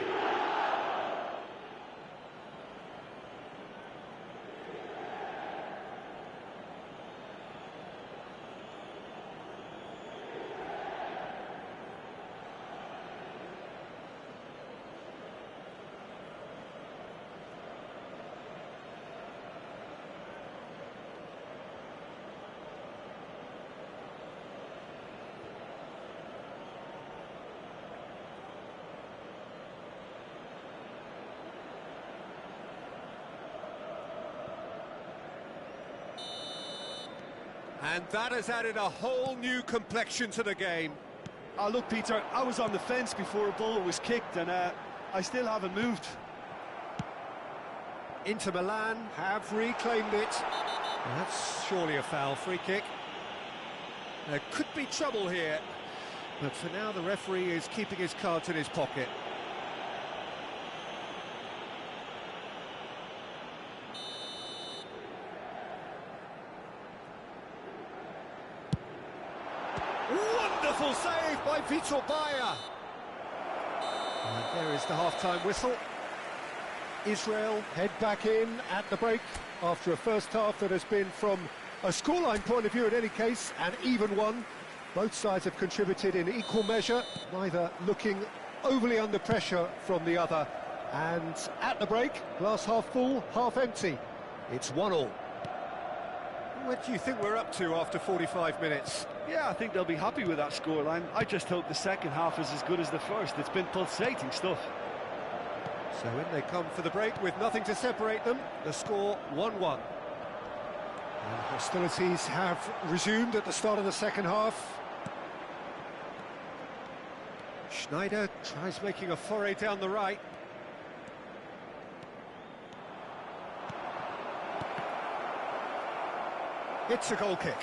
And that has added a whole new complexion to the game. Oh, look, Peter, I was on the fence before a ball was kicked, and I still haven't moved. Inter Milan have reclaimed it. Well, that's surely a foul. Free kick. There could be trouble here, but for now the referee is keeping his cards in his pocket. Wonderful save by Vitor Bayer. And there is the half-time whistle. Israel head back in at the break after a first half that has been, from a scoreline point of view in any case, an even one. Both sides have contributed in equal measure, neither looking overly under pressure from the other. And at the break, glass half full, half empty. It's 1-1. What do you think we're up to after 45 minutes? Yeah, I think they'll be happy with that scoreline. I just hope the second half is as good as the first. It's been pulsating stuff. So in they come for the break with nothing to separate them. The score 1-1. And hostilities have resumed at the start of the second half. Schneider tries making a foray down the right. It's a goal kick.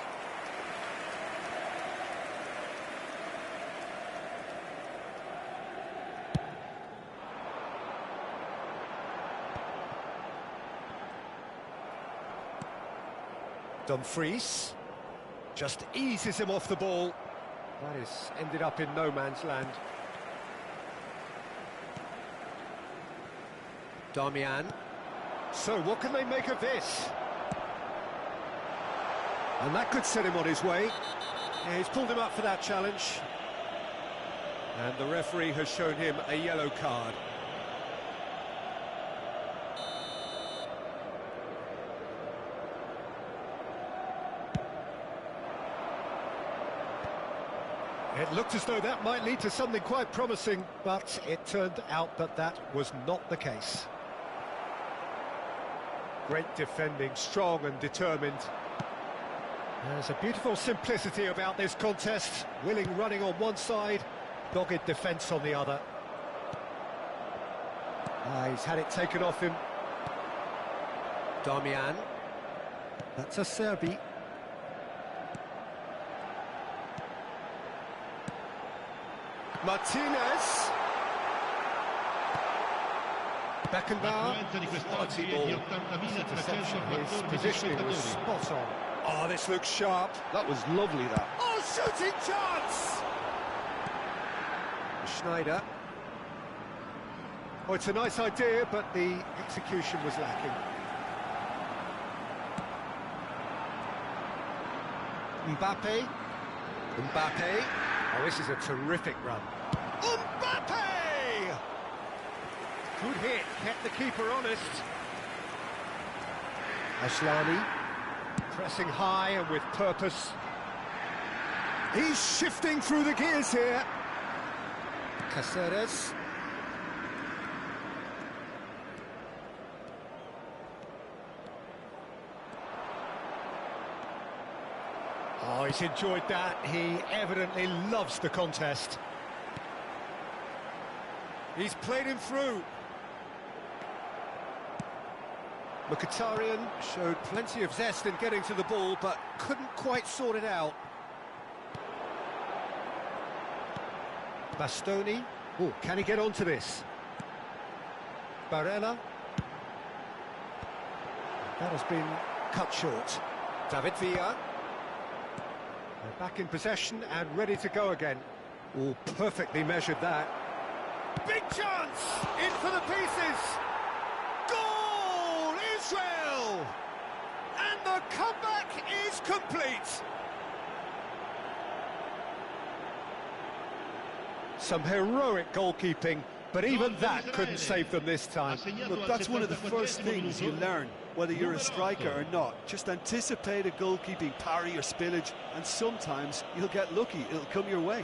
Dumfries just eases him off the ball. That is ended up in no man's land. Darmian. So what can they make of this? And that could set him on his way. Yeah, he's pulled him up for that challenge. And the referee has shown him a yellow card. It looked as though that might lead to something quite promising, but it turned out that that was not the case. Great defending, strong and determined. There's a beautiful simplicity about this contest. Willing running on one side, dogged defence on the other. He's had it taken off him. Darmian. That's a Serbi. Martinez. Beckenbauer. Quality ball. His positioning was spot on. Oh, this looks sharp. That was lovely, that. Oh, shooting chance! Schneider. Oh, it's a nice idea, but the execution was lacking. Mbappe. Oh, this is a terrific run. Mbappe! Good hit, kept the keeper honest. Ashlani. Pressing high and with purpose. He's shifting through the gears here. Caceres. Oh, he's enjoyed that. He evidently loves the contest. He's played him through. Mkhitaryan showed plenty of zest in getting to the ball, but couldn't quite sort it out. Bastoni. Oh, can he get onto this? Barella. That has been cut short. David Villa. They're back in possession and ready to go again. Oh, perfectly measured that. Big chance! In for the pieces! Goal! Israel! And the comeback is complete! Some heroic goalkeeping, but even that couldn't save them this time. Look, that's one of the first things you learn, whether you're a striker or not. Just anticipate a goalkeeping parry or spillage, and sometimes you'll get lucky, it'll come your way.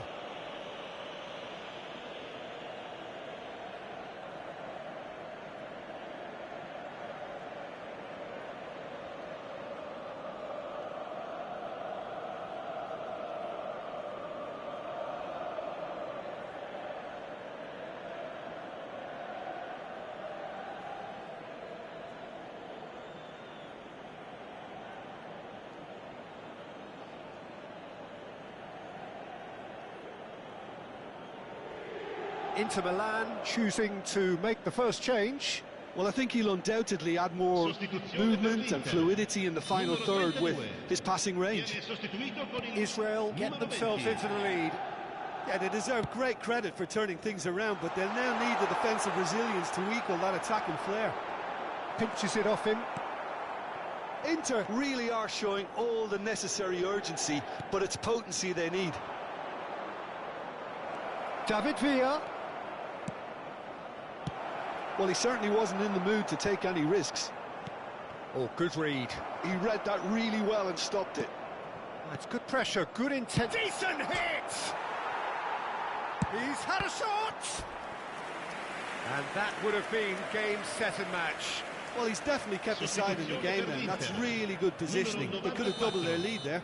Inter Milan choosing to make the first change. Well, I think he'll undoubtedly add more movement and fluidity in the final third with his passing range. Israel get themselves into the lead. Yeah, they deserve great credit for turning things around, but they'll now need the defensive resilience to equal that attacking flair. Pinches it off him. Inter really are showing all the necessary urgency, but it's potency they need. David Villa. Well, he certainly wasn't in the mood to take any risks. Oh, good read. He read that really well and stopped it. That's good pressure, good intent. Decent hit! He's had a shot! And that would have been game, set and match. Well, he's definitely kept the side in the game then. That's really good positioning. They could have doubled their lead there.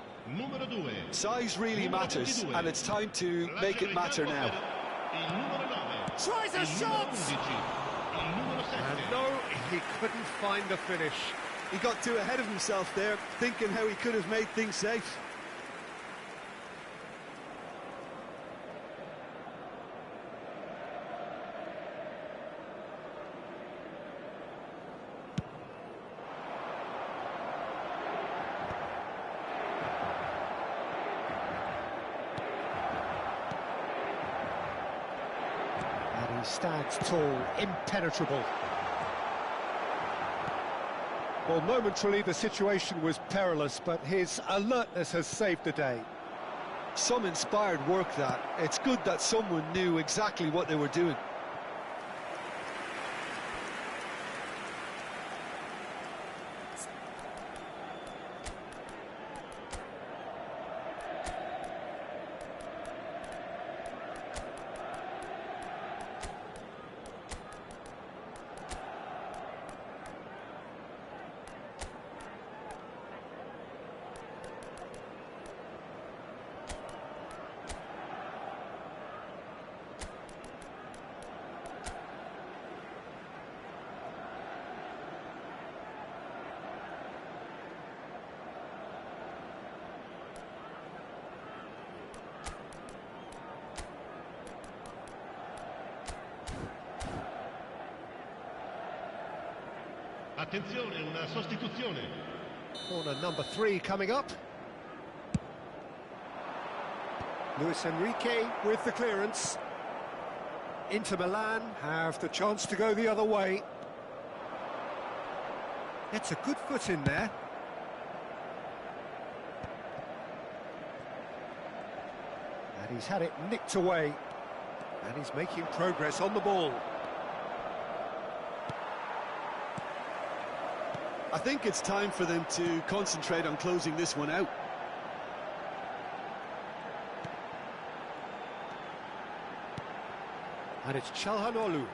Size really matters, and it's time to make it matter now. Tries a shot! And no, he couldn't find the finish. He got too ahead of himself there, thinking how he could have made things safe. And he stands tall, impenetrable. Well, momentarily the situation was perilous, but his alertness has saved the day. Some inspired work that. It's good that someone knew exactly what they were doing. Attenzione, una sostituzione. Corner number 3 coming up. Luis Enrique with the clearance. Inter Milan have the chance to go the other way. It's a good foot in there. And he's had it nicked away. And he's making progress on the ball. I think it's time for them to concentrate on closing this one out. And it's Çalhanoğlu.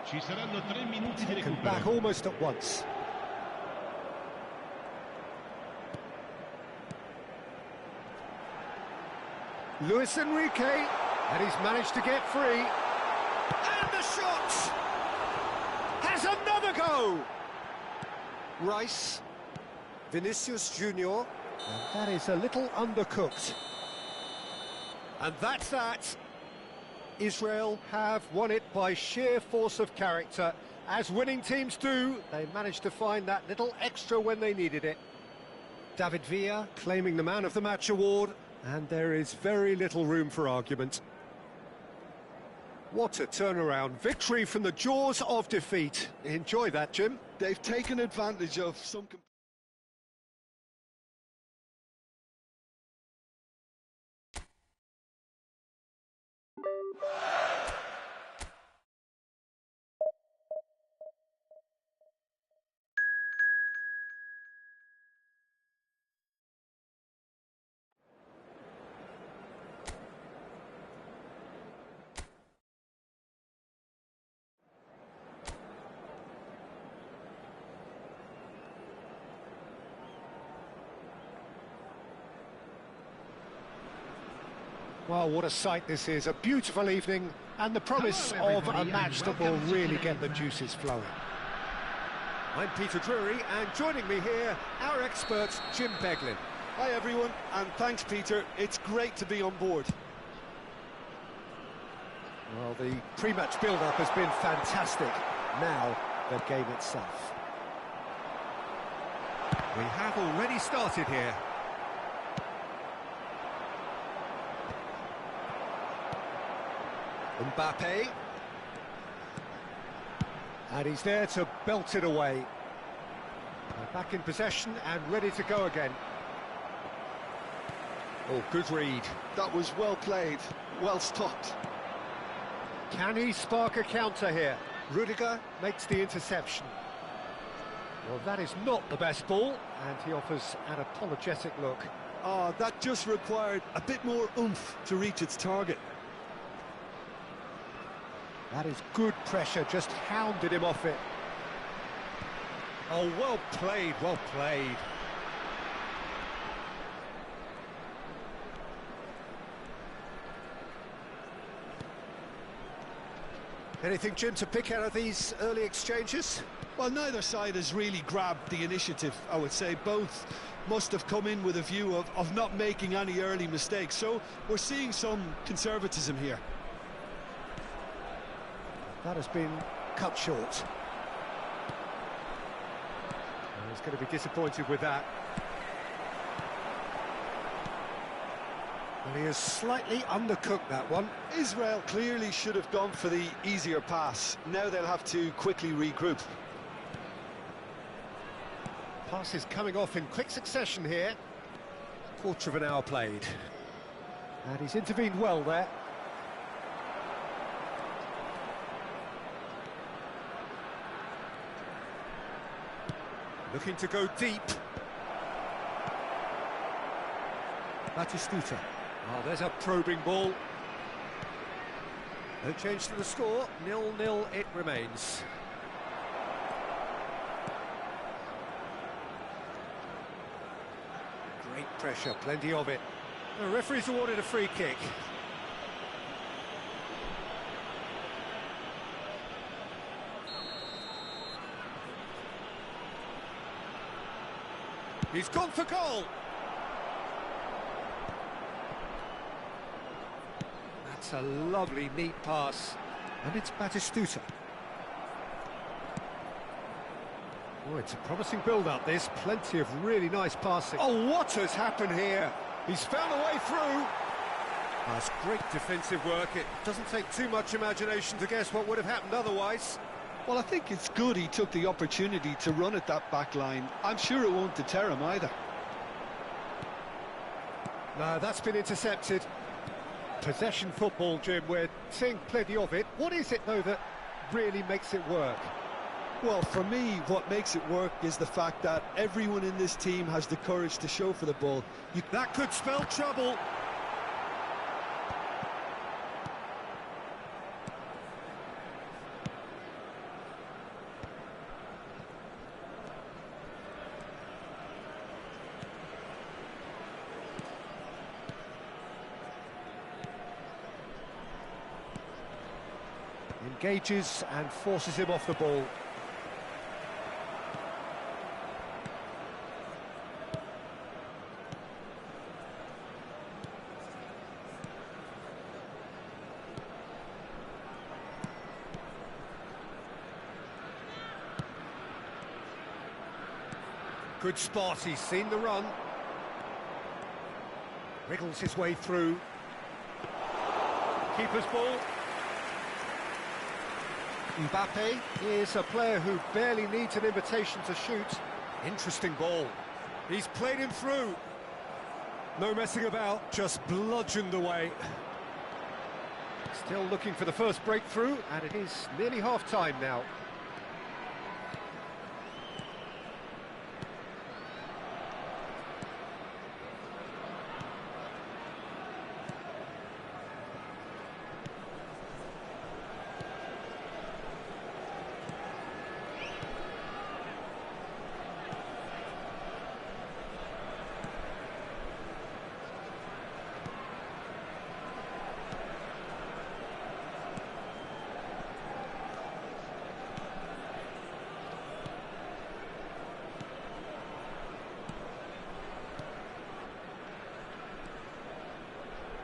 Ci saranno 3 minuti di Taken recupero. back almost at once. Luis Enrique, and he's managed to get free. And the shot! Has another go! Rice, Vinicius Junior, and that is a little undercooked. And that's that. Israel have won it by sheer force of character. As winning teams do, they managed to find that little extra when they needed it. David Villa claiming the Man of the Match award, and there is very little room for argument. What a turnaround. Victory from the jaws of defeat. Enjoy that, Jim. They've taken advantage of some... Well, what a sight this is. A beautiful evening and the promise of a match that will really get the juices flowing. I'm Peter Drury, and joining me here, our expert, Jim Beglin. Hi everyone, and thanks Peter, it's great to be on board. Well, the pre-match build-up has been fantastic. Now, the game itself. We have already started here. Mbappe. And he's there to belt it away. They're back in possession and ready to go again. Oh, good read. That was well played, well stopped. Can he spark a counter here? Rudiger makes the interception. Well, that is not the best ball, and he offers an apologetic look. Oh, that just required a bit more oomph to reach its target. That is good pressure, just hounded him off it. Oh, well played, well played. Anything, Jim, to pick out of these early exchanges? Well, neither side has really grabbed the initiative, I would say. Both must have come in with a view of not making any early mistakes. So we're seeing some conservatism here. That has been cut short. And he's going to be disappointed with that. Well, he has slightly undercooked that one. Israel clearly should have gone for the easier pass. Now they'll have to quickly regroup. Pass is coming off in quick succession here. Quarter of an hour played. And he's intervened well there. Looking to go deep. Batistuta. Oh, there's a probing ball. No change to the score. 0-0 it remains. Great pressure, plenty of it. The referee's awarded a free kick. He's gone for goal. That's a lovely, neat pass. And it's Batistuta. Oh, it's a promising build-up, this. Plenty of really nice passing. Oh, what has happened here? He's found a way through. That's great defensive work. It doesn't take too much imagination to guess what would have happened otherwise. Well, I think it's good he took the opportunity to run at that back line. I'm sure it won't deter him either. No, that's been intercepted. Possession football, Jim, we're seeing plenty of it. What is it, though, that really makes it work? Well, for me, what makes it work is the fact that everyone in this team has the courage to show for the ball. That could spell trouble. Engages and forces him off the ball. Good spot, he's seen the run. Wriggles his way through. Keeper's ball. Mbappe is a player who barely needs an invitation to shoot. Interesting ball. He's played him through. No messing about, just bludgeoned away. Still looking for the first breakthrough, and it is nearly half-time now.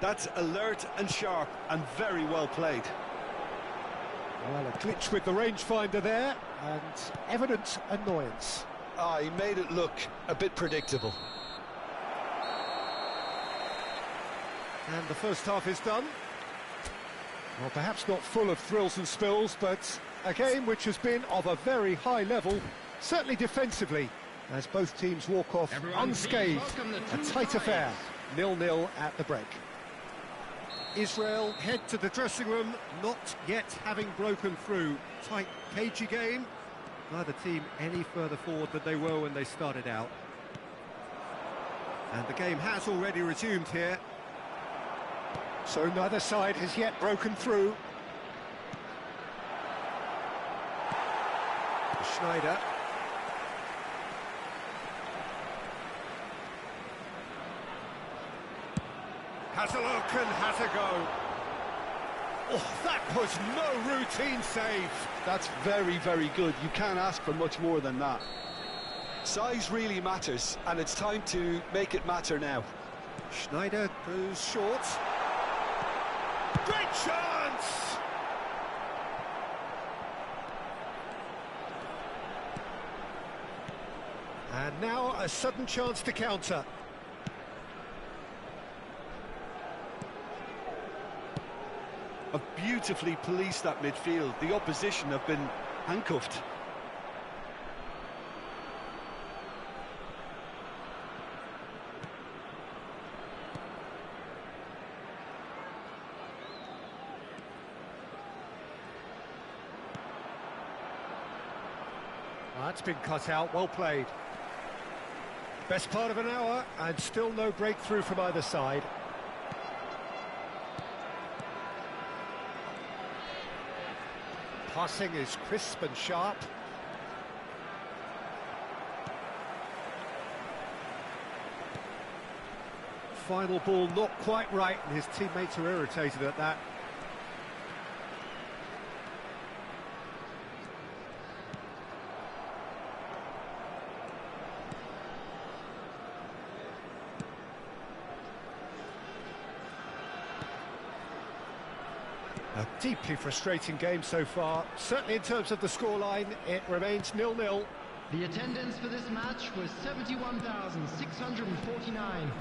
That's alert and sharp and very well played. Well, a glitch with the rangefinder there, and evident annoyance. Ah, he made it look a bit predictable. And the first half is done. Well, perhaps not full of thrills and spills, but a game which has been of a very high level, certainly defensively, as both teams walk off unscathed. A tight affair, 0-0 at the break. Israel head to the dressing room, not yet having broken through. Tight, cagey game. Neither team any further forward than they were when they started out. And the game has already resumed here. So neither side has yet broken through. Schneider. Has a look and has a go. Oh, that was no routine save. That's very, very good. You can't ask for much more than that. Size really matters, and it's time to make it matter now. Schneider goes short. Great chance! And now a sudden chance to counter. Have beautifully policed that midfield. The opposition have been handcuffed. That's been cut out, well played. Best part of an hour, and still no breakthrough from either side. Passing is crisp and sharp. Final ball not quite right, and his teammates are irritated at that. A deeply frustrating game so far. Certainly in terms of the scoreline, it remains 0-0. The attendance for this match was 71,649.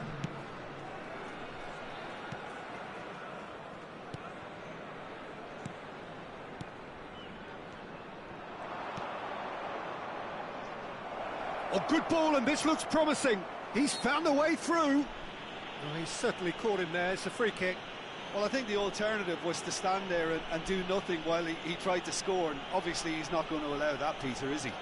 Oh, good ball, and this looks promising. He's found a way through. Well, he's certainly caught him there. It's a free kick. Well, I think the alternative was to stand there and do nothing while he tried to score, and obviously he's not going to allow that, Peter, is he?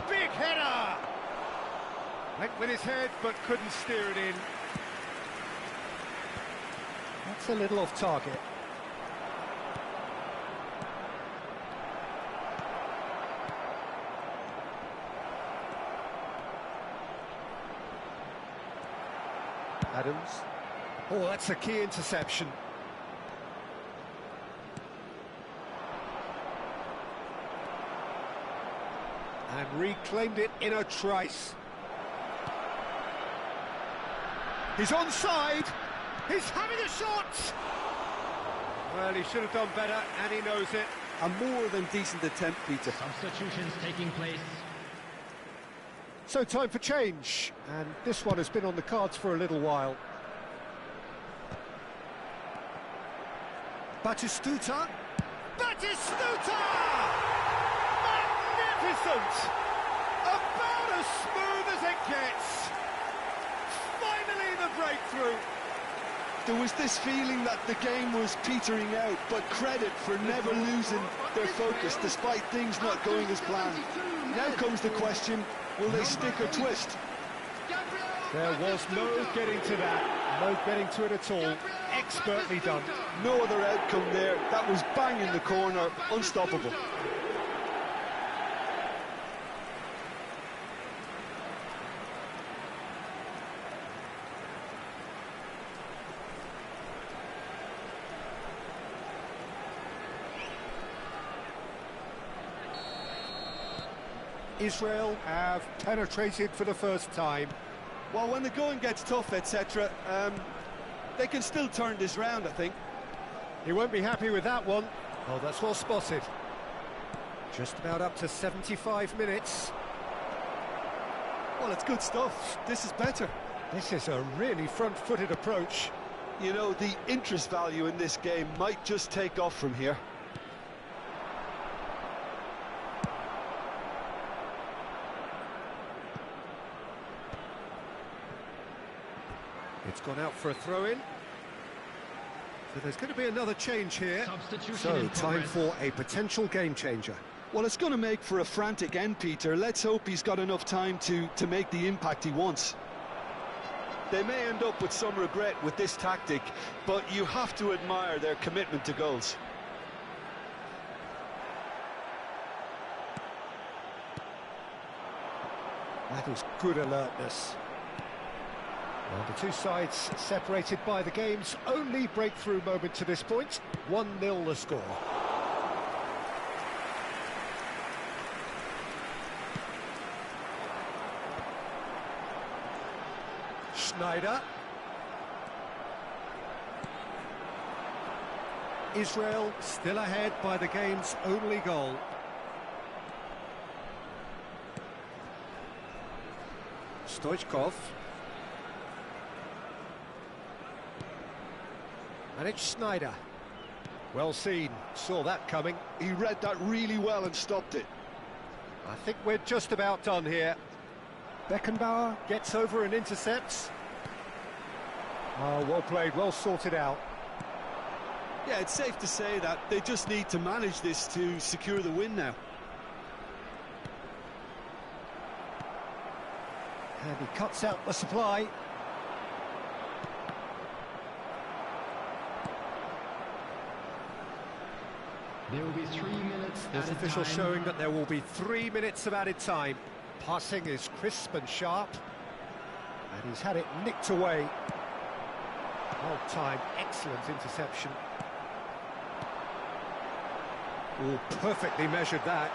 Big header! Went with his head, but couldn't steer it in. That's a little off target. Adams. Oh, that's a key interception. And reclaimed it in a trice. He's onside. He's having a shot! Well, he should have done better, and he knows it. A more than decent attempt, Peter. Substitutions taking place. So time for change, and this one has been on the cards for a little while. Batistuta. Batistuta! Magnificent! About as smooth as it gets. Finally the breakthrough. There was this feeling that the game was petering out, but credit for never losing their focus despite things not going as planned. Now comes the question, will they stick or twist? There was no getting to that, no getting to it at all. Expertly done. No other outcome there. That was bang in the corner, unstoppable. Israel have penetrated for the first time. Well, when the going gets tough, etc., they can still turn this round, I think. He won't be happy with that one. Oh, that's well spotted. Just about up to 75 minutes. Well, it's good stuff. This is better. This is a really front-footed approach. You know, the interest value in this game might just take off from here. It's gone out for a throw-in. So there's going to be another change here. So, time for a potential game-changer. Well, it's going to make for a frantic end, Peter. Let's hope he's got enough time to make the impact he wants. They may end up with some regret with this tactic, but you have to admire their commitment to goals. That is good alertness. Well, the two sides separated by the game's only breakthrough moment to this point. 1-0 the score. Schneider. Israel still ahead by the game's only goal. Stoichkov. And it's Schneider. Well seen, saw that coming. He read that really well and stopped it. I think we're just about done here. Beckenbauer gets over and intercepts. Oh, well played, well sorted out. Yeah, it's safe to say that they just need to manage this to secure the win now. And he cuts out the supply. There will be 3 minutes There's added official time. showing that there will be 3 minutes of added time. Passing is crisp and sharp. And he's had it nicked away. Well timed, excellent interception. Oh, perfectly measured that.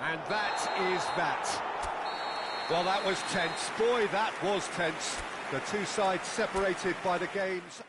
And that is that. Well, that was tense. Boy, that was tense. The two sides separated by the game's...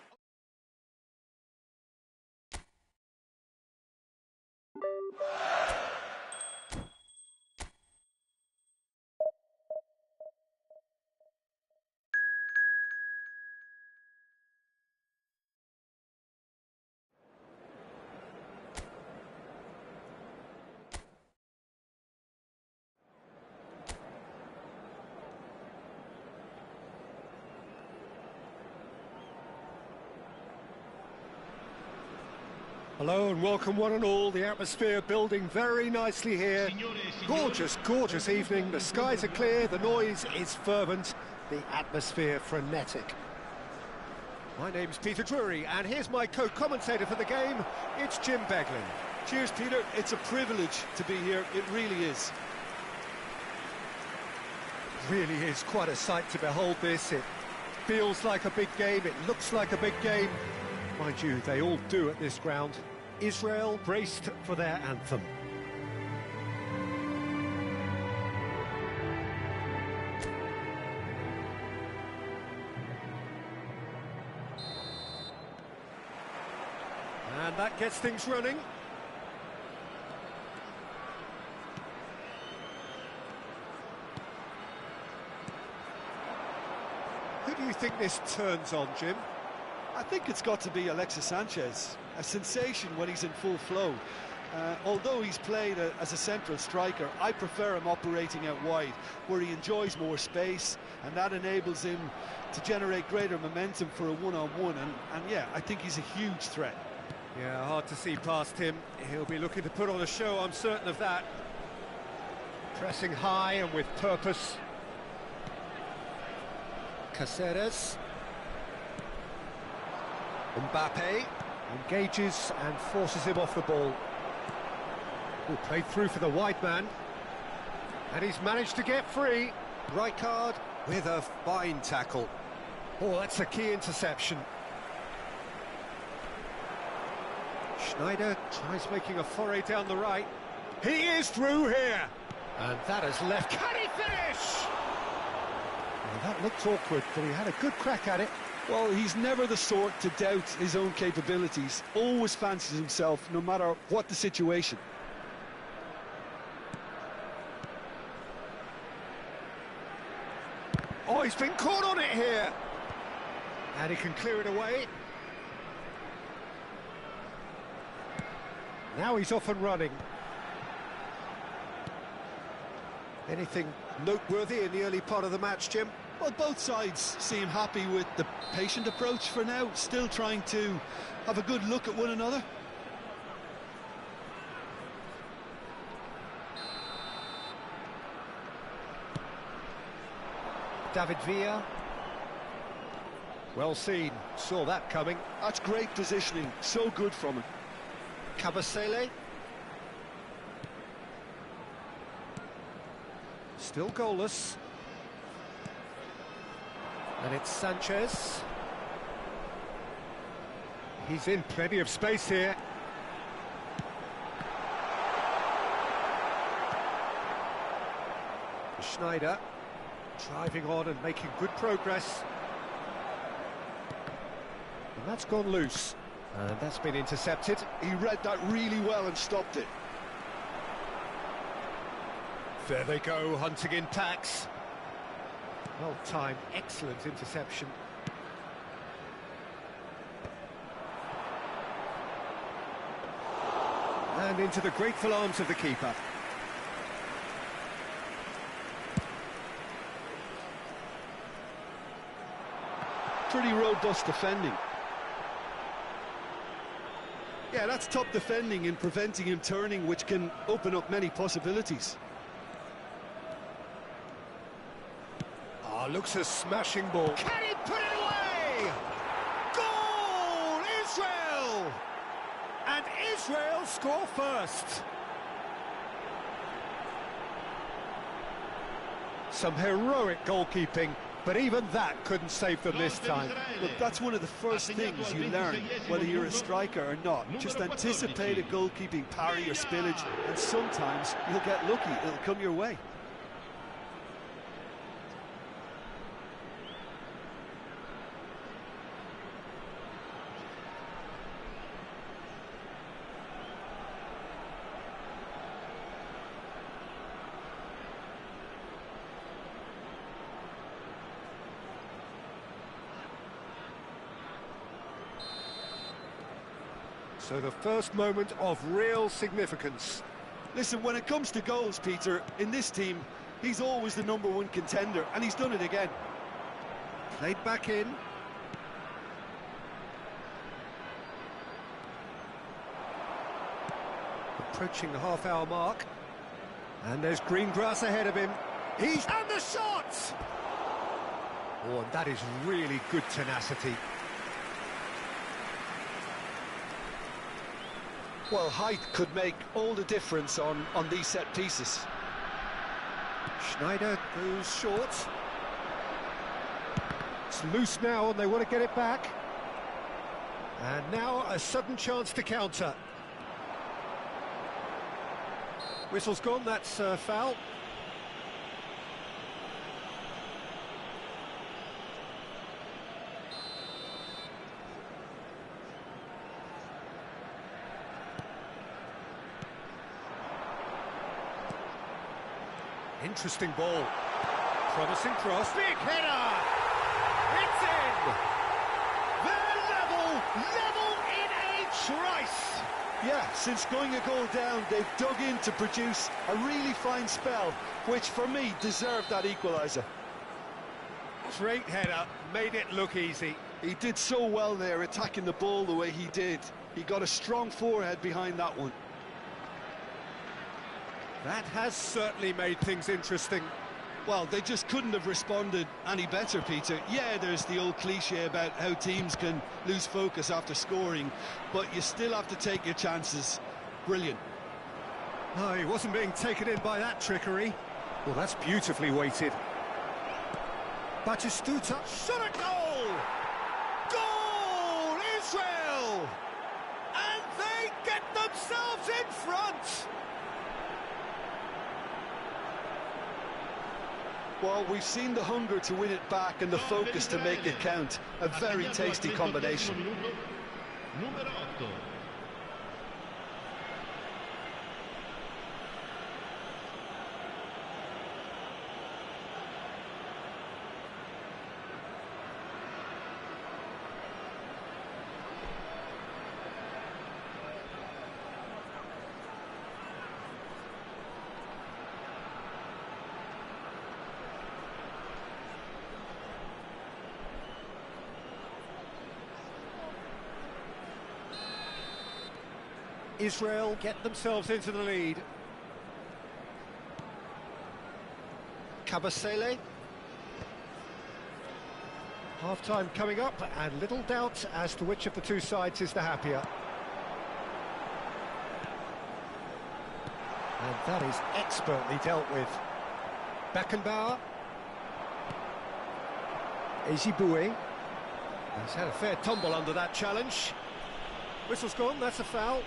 Hello and welcome one and all. The atmosphere building very nicely here. Gorgeous, gorgeous evening. The skies are clear, the noise is fervent, the atmosphere frenetic. My name's Peter Drury and here's my co-commentator for the game. It's Jim Beglin. Cheers, Peter. It's a privilege to be here. It really is. Really is quite a sight to behold this. It feels like a big game, it looks like a big game. Mind you, they all do at this ground. Israel braced for their anthem. And that gets things running. Who do you think this turns on, Jim? I think it's got to be Alexis Sanchez, a sensation when he's in full flow. Although he's played as a central striker, I prefer him operating out wide, where he enjoys more space, and that enables him to generate greater momentum for a one-on-one, and yeah, I think he's a huge threat. Yeah, hard to see past him. He'll be looking to put on a show, I'm certain of that. Pressing high and with purpose. Caceres. Mbappe engages and forces him off the ball. Oh, played through for the wide man. And he's managed to get free. Rijkaard with a fine tackle. Oh, that's a key interception. Schneider tries making a foray down the right. He is through here! And that has left... Can he finish? Well, that looked awkward, but he had a good crack at it. Well, he's never the sort to doubt his own capabilities. Always fancies himself, no matter what the situation. Oh, he's been caught on it here! And he can clear it away. Now he's off and running. Anything noteworthy in the early part of the match, Jim? Well, both sides seem happy with the patient approach for now, still trying to have a good look at one another. David Villa. Well seen, saw that coming. That's great positioning, so good from him. Kabasele. Still goalless. And it's Sanchez. He's in plenty of space here. Schneider driving on and making good progress. And that's gone loose. And that's been intercepted. He read that really well and stopped it. There they go, hunting in packs. Well timed, excellent interception. And into the grateful arms of the keeper. Pretty robust defending. Yeah, that's top defending and preventing him turning, which can open up many possibilities. Oh, looks a smashing ball. Can he put it away? Goal! Israel! And Israel score first. Some heroic goalkeeping, but even that couldn't save them this time. Look, that's one of the first things you learn, whether you're a striker or not. Just anticipate a goalkeeping parry or spillage, and sometimes you'll get lucky, it'll come your way. So the first moment of real significance. Listen, when it comes to goals, Peter, in this team, he's always the #1 contender, and he's done it again. Played back in. Approaching the half-hour mark. And there's green grass ahead of him. He's... And the shot! Oh, and that is really good tenacity. Well, height could make all the difference on these set pieces. Schneider goes short. It's loose now and they want to get it back. And now a sudden chance to counter. Whistle's gone, that's foul. Interesting ball. Promising cross. Big header! It's in! They're level in a trice! Yeah, since going a goal down, they've dug in to produce a really fine spell, which for me deserved that equaliser. Great header, made it look easy. He did so well there, attacking the ball the way he did. He got a strong forehead behind that one. That has certainly made things interesting. Well, they just couldn't have responded any better, Peter. Yeah, there's the old cliche about how teams can lose focus after scoring, but you still have to take your chances. Brilliant. Oh, he wasn't being taken in by that trickery. Well, that's beautifully weighted. Batistuta. Shot a goal! Goal, Israel! And they Well, we've seen the hunger to win it back and the focus to make it count. A very tasty combination. Numero 8. Israel get themselves into the lead. Kabasele. Half-time coming up, and little doubt as to which of the two sides is the happier. And that is expertly dealt with. Beckenbauer. Ezibue. He's had a fair tumble under that challenge. Whistle's gone, that's a foul.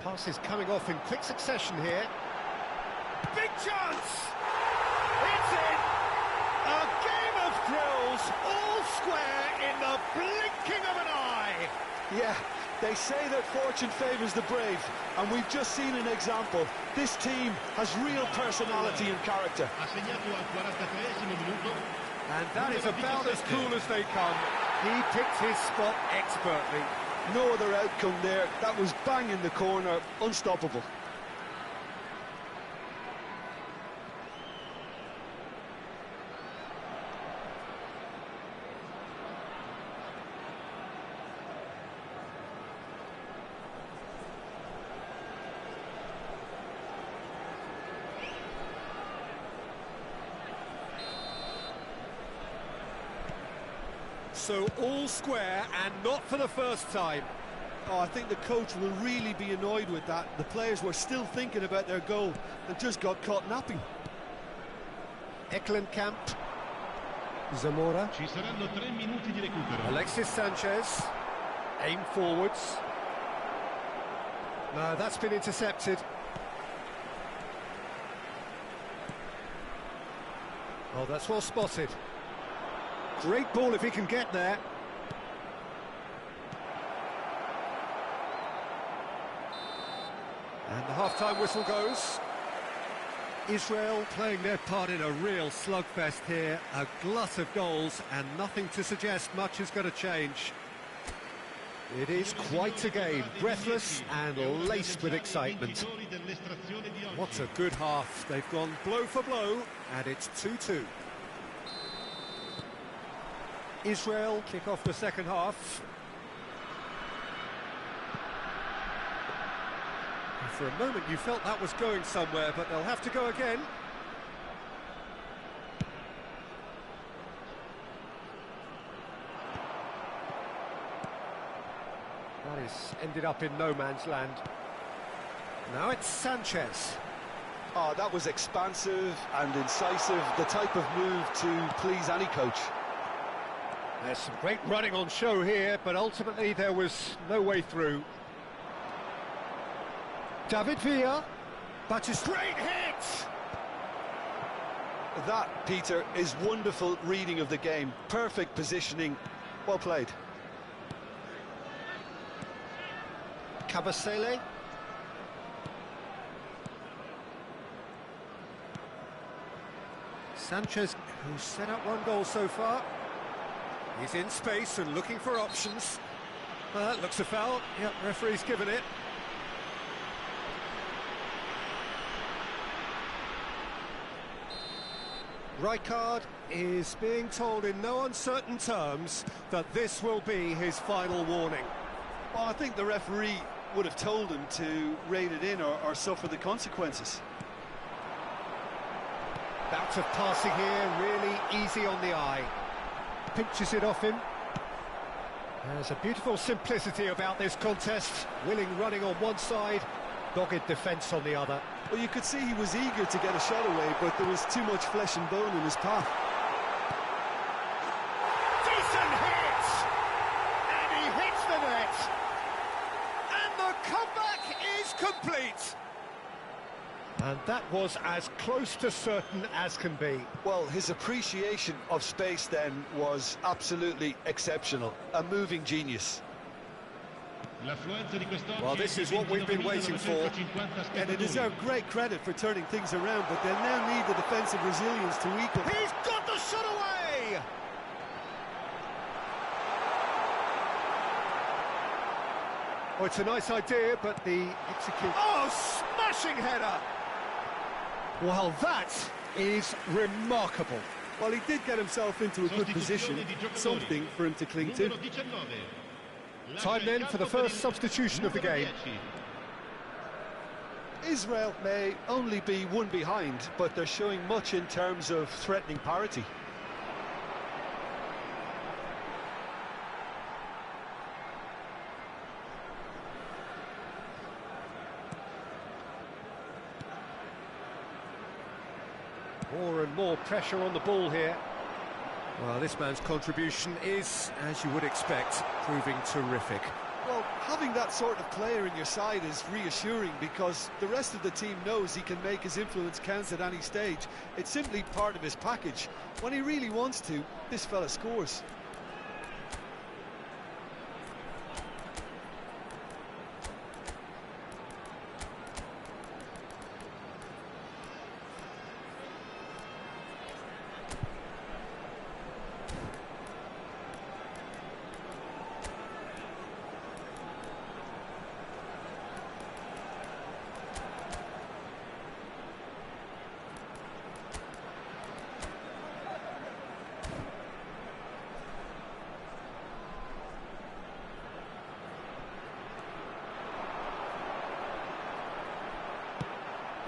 Passes coming off in quick succession here. Big chance! It's in! A game of thrills, all square in the blinking of an eye! Yeah, they say that fortune favours the brave, and we've just seen an example. This team has real personality and character. Ha segnato al 43esimo minuto. And that is about as cool as they come. He picked his spot expertly. No other outcome there. That was bang in the corner, unstoppable. So all square, and not for the first time. Oh, I think the coach will really be annoyed with that. The players were still thinking about their goal and just got caught napping. Eklenkamp. Zamora. Ci saranno 3 minuti di recupero. Alexis Sanchez. Aim forwards. No, that's been intercepted. Oh, that's well spotted. Great ball if he can get there. And the half-time whistle goes. Israel playing their part in a real slugfest here. A glut of goals and nothing to suggest much is going to change. It is quite a game, breathless and laced with excitement. What a good half. They've gone blow for blow, and it's 2-2. Israel kick off the second half. And for a moment you felt that was going somewhere, but they'll have to go again. That is ended up in no man's land. Now it's Sanchez. Oh, that was expansive and incisive, the type of move to please any coach. There's some great running on show here, but ultimately there was no way through. David Villa, but a straight hit! That, Peter, is wonderful reading of the game. Perfect positioning, well played. Kabasele. Sanchez, who's set up one goal so far. He's in space and looking for options. Well, that looks a foul. Yep, referee's given it. Rijkaard is being told in no uncertain terms that this will be his final warning. Well, I think the referee would have told him to rein it in or suffer the consequences. Bout of passing here, really easy on the eye. Pinches it off him. There's a beautiful simplicity about this contest. Willing running on one side, dogged defence on the other. Well, you could see he was eager to get a shot away, but there was too much flesh and bone in his path. And that was as close to certain as can be. Well, his appreciation of space then was absolutely exceptional. A moving genius. Well, this is what we've been waiting for. And they deserve great credit for turning things around, but they'll now need the defensive resilience to equal. He's got the shot away! Oh, it's a nice idea, but the execution... Oh, smashing header! Well, that is remarkable. Well, he did get himself into a good position, something for him to cling to. Time then for the first substitution of the game. Israel may only be one behind, but they're showing much in terms of threatening parity. More and more pressure on the ball here. Well, this man's contribution is, as you would expect, proving terrific. Well, having that sort of player in your side is reassuring because the rest of the team knows he can make his influence count at any stage. It's simply part of his package. When he really wants to, this fella scores.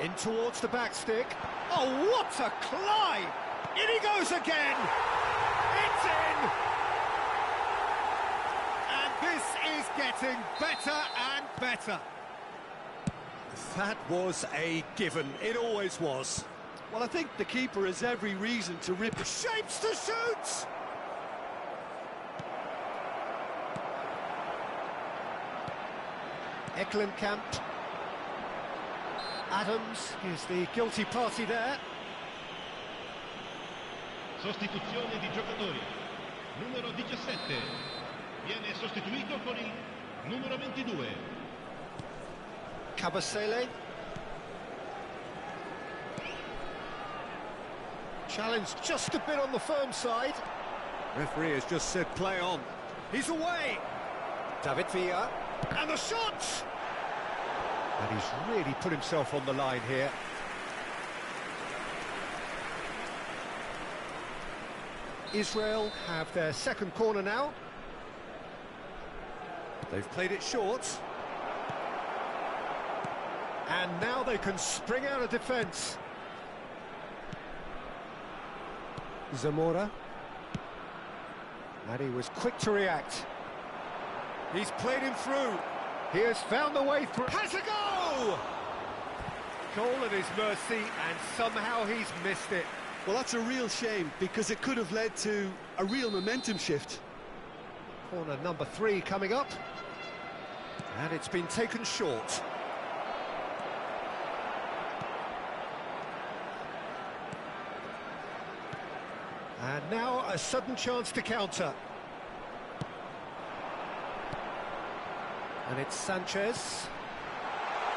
In towards the back stick. Oh, what a climb! In he goes again! It's in! And this is getting better and better. That was a given. It always was. Well, I think the keeper has every reason to rip it. Shapes to shoot! Eklenkamp. Adams is the guilty party there. Sostituzione di giocatori. Numero 17. Viene sostituito con il numero 22. Kabasele. Challenge just a bit on the firm side. Referee has just said play on. He's away! David Villa. And the shot! And he's really put himself on the line here. Israel have their second corner now. They've played it short. And now they can spring out of defence. Zamora. And he was quick to react. He's played him through. He has found the way through. Has a goal! Goal at his mercy, and somehow he's missed it. Well, that's a real shame, because it could have led to a real momentum shift. Corner number 3 coming up. And it's been taken short. And now a sudden chance to counter. And it's Sanchez.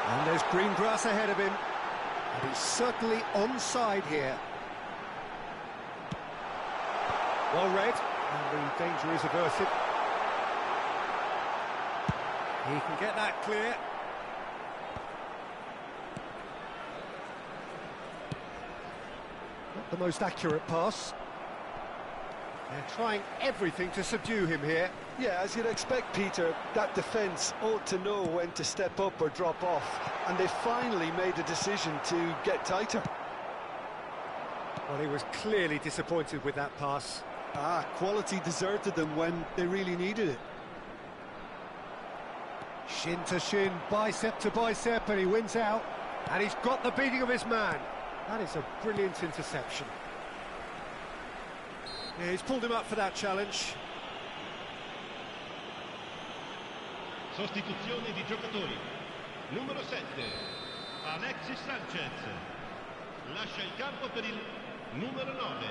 And there's green grass ahead of him. And he's certainly onside here. Well read, and the danger is averted. He can get that clear. Not the most accurate pass. They're trying everything to subdue him here. Yeah, as you'd expect, Peter, that defence ought to know when to step up or drop off. And they finally made a decision to get tighter. Well, he was clearly disappointed with that pass. Quality deserted them when they really needed it. Shin to shin, bicep to bicep, and he wins out. And he's got the beating of his man. That is a brilliant interception. Yeah, he's pulled him up for that challenge. Sostituzione di giocatori. Numero 7. Alexis Sanchez. Lascia il campo per il numero 9.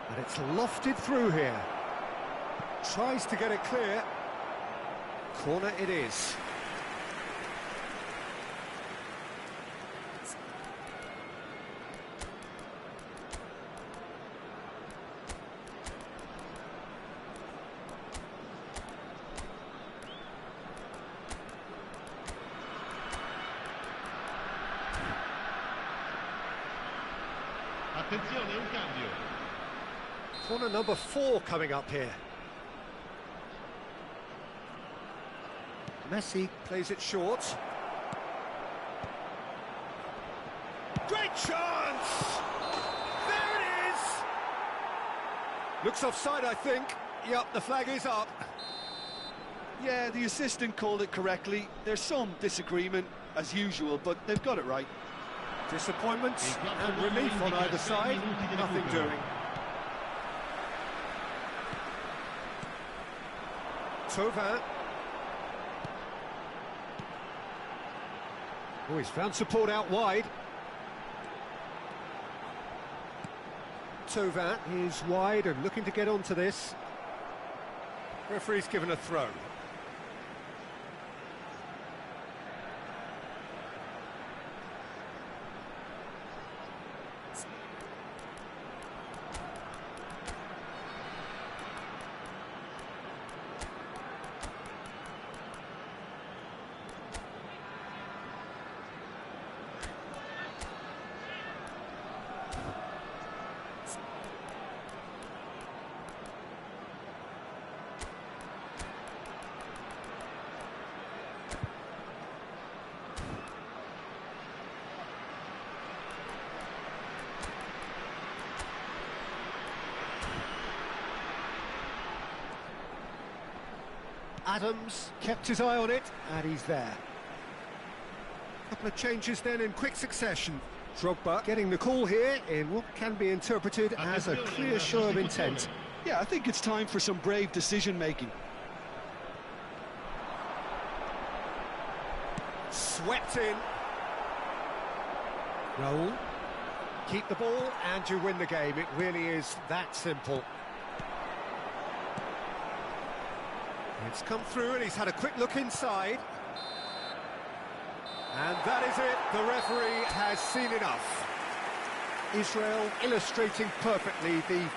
And it's lofted through here. Tries to get it clear. Corner it is. Attenzione, un cambio. Corner number 4 coming up here. Messi plays it short. Great chance! There it is! Looks offside, I think. Yep, the flag is up. Yeah, the assistant called it correctly. There's some disagreement, as usual, but they've got it right. Disappointment and relief on either side. Nothing doing. Thauvin. Oh, he's found support out wide. Thauvin is wide and looking to get onto this. Referee's given a throw. Adams kept his eye on it, and he's there. Couple of changes then in quick succession. Drogba getting the call here in what can be interpreted as a clear show of intent. Yeah, I think it's time for some brave decision-making. Swept in. Raul. Keep the ball and you win the game. It really is that simple. It's come through and he's had a quick look inside. And that is it, the referee has seen enough. Israel illustrating perfectly the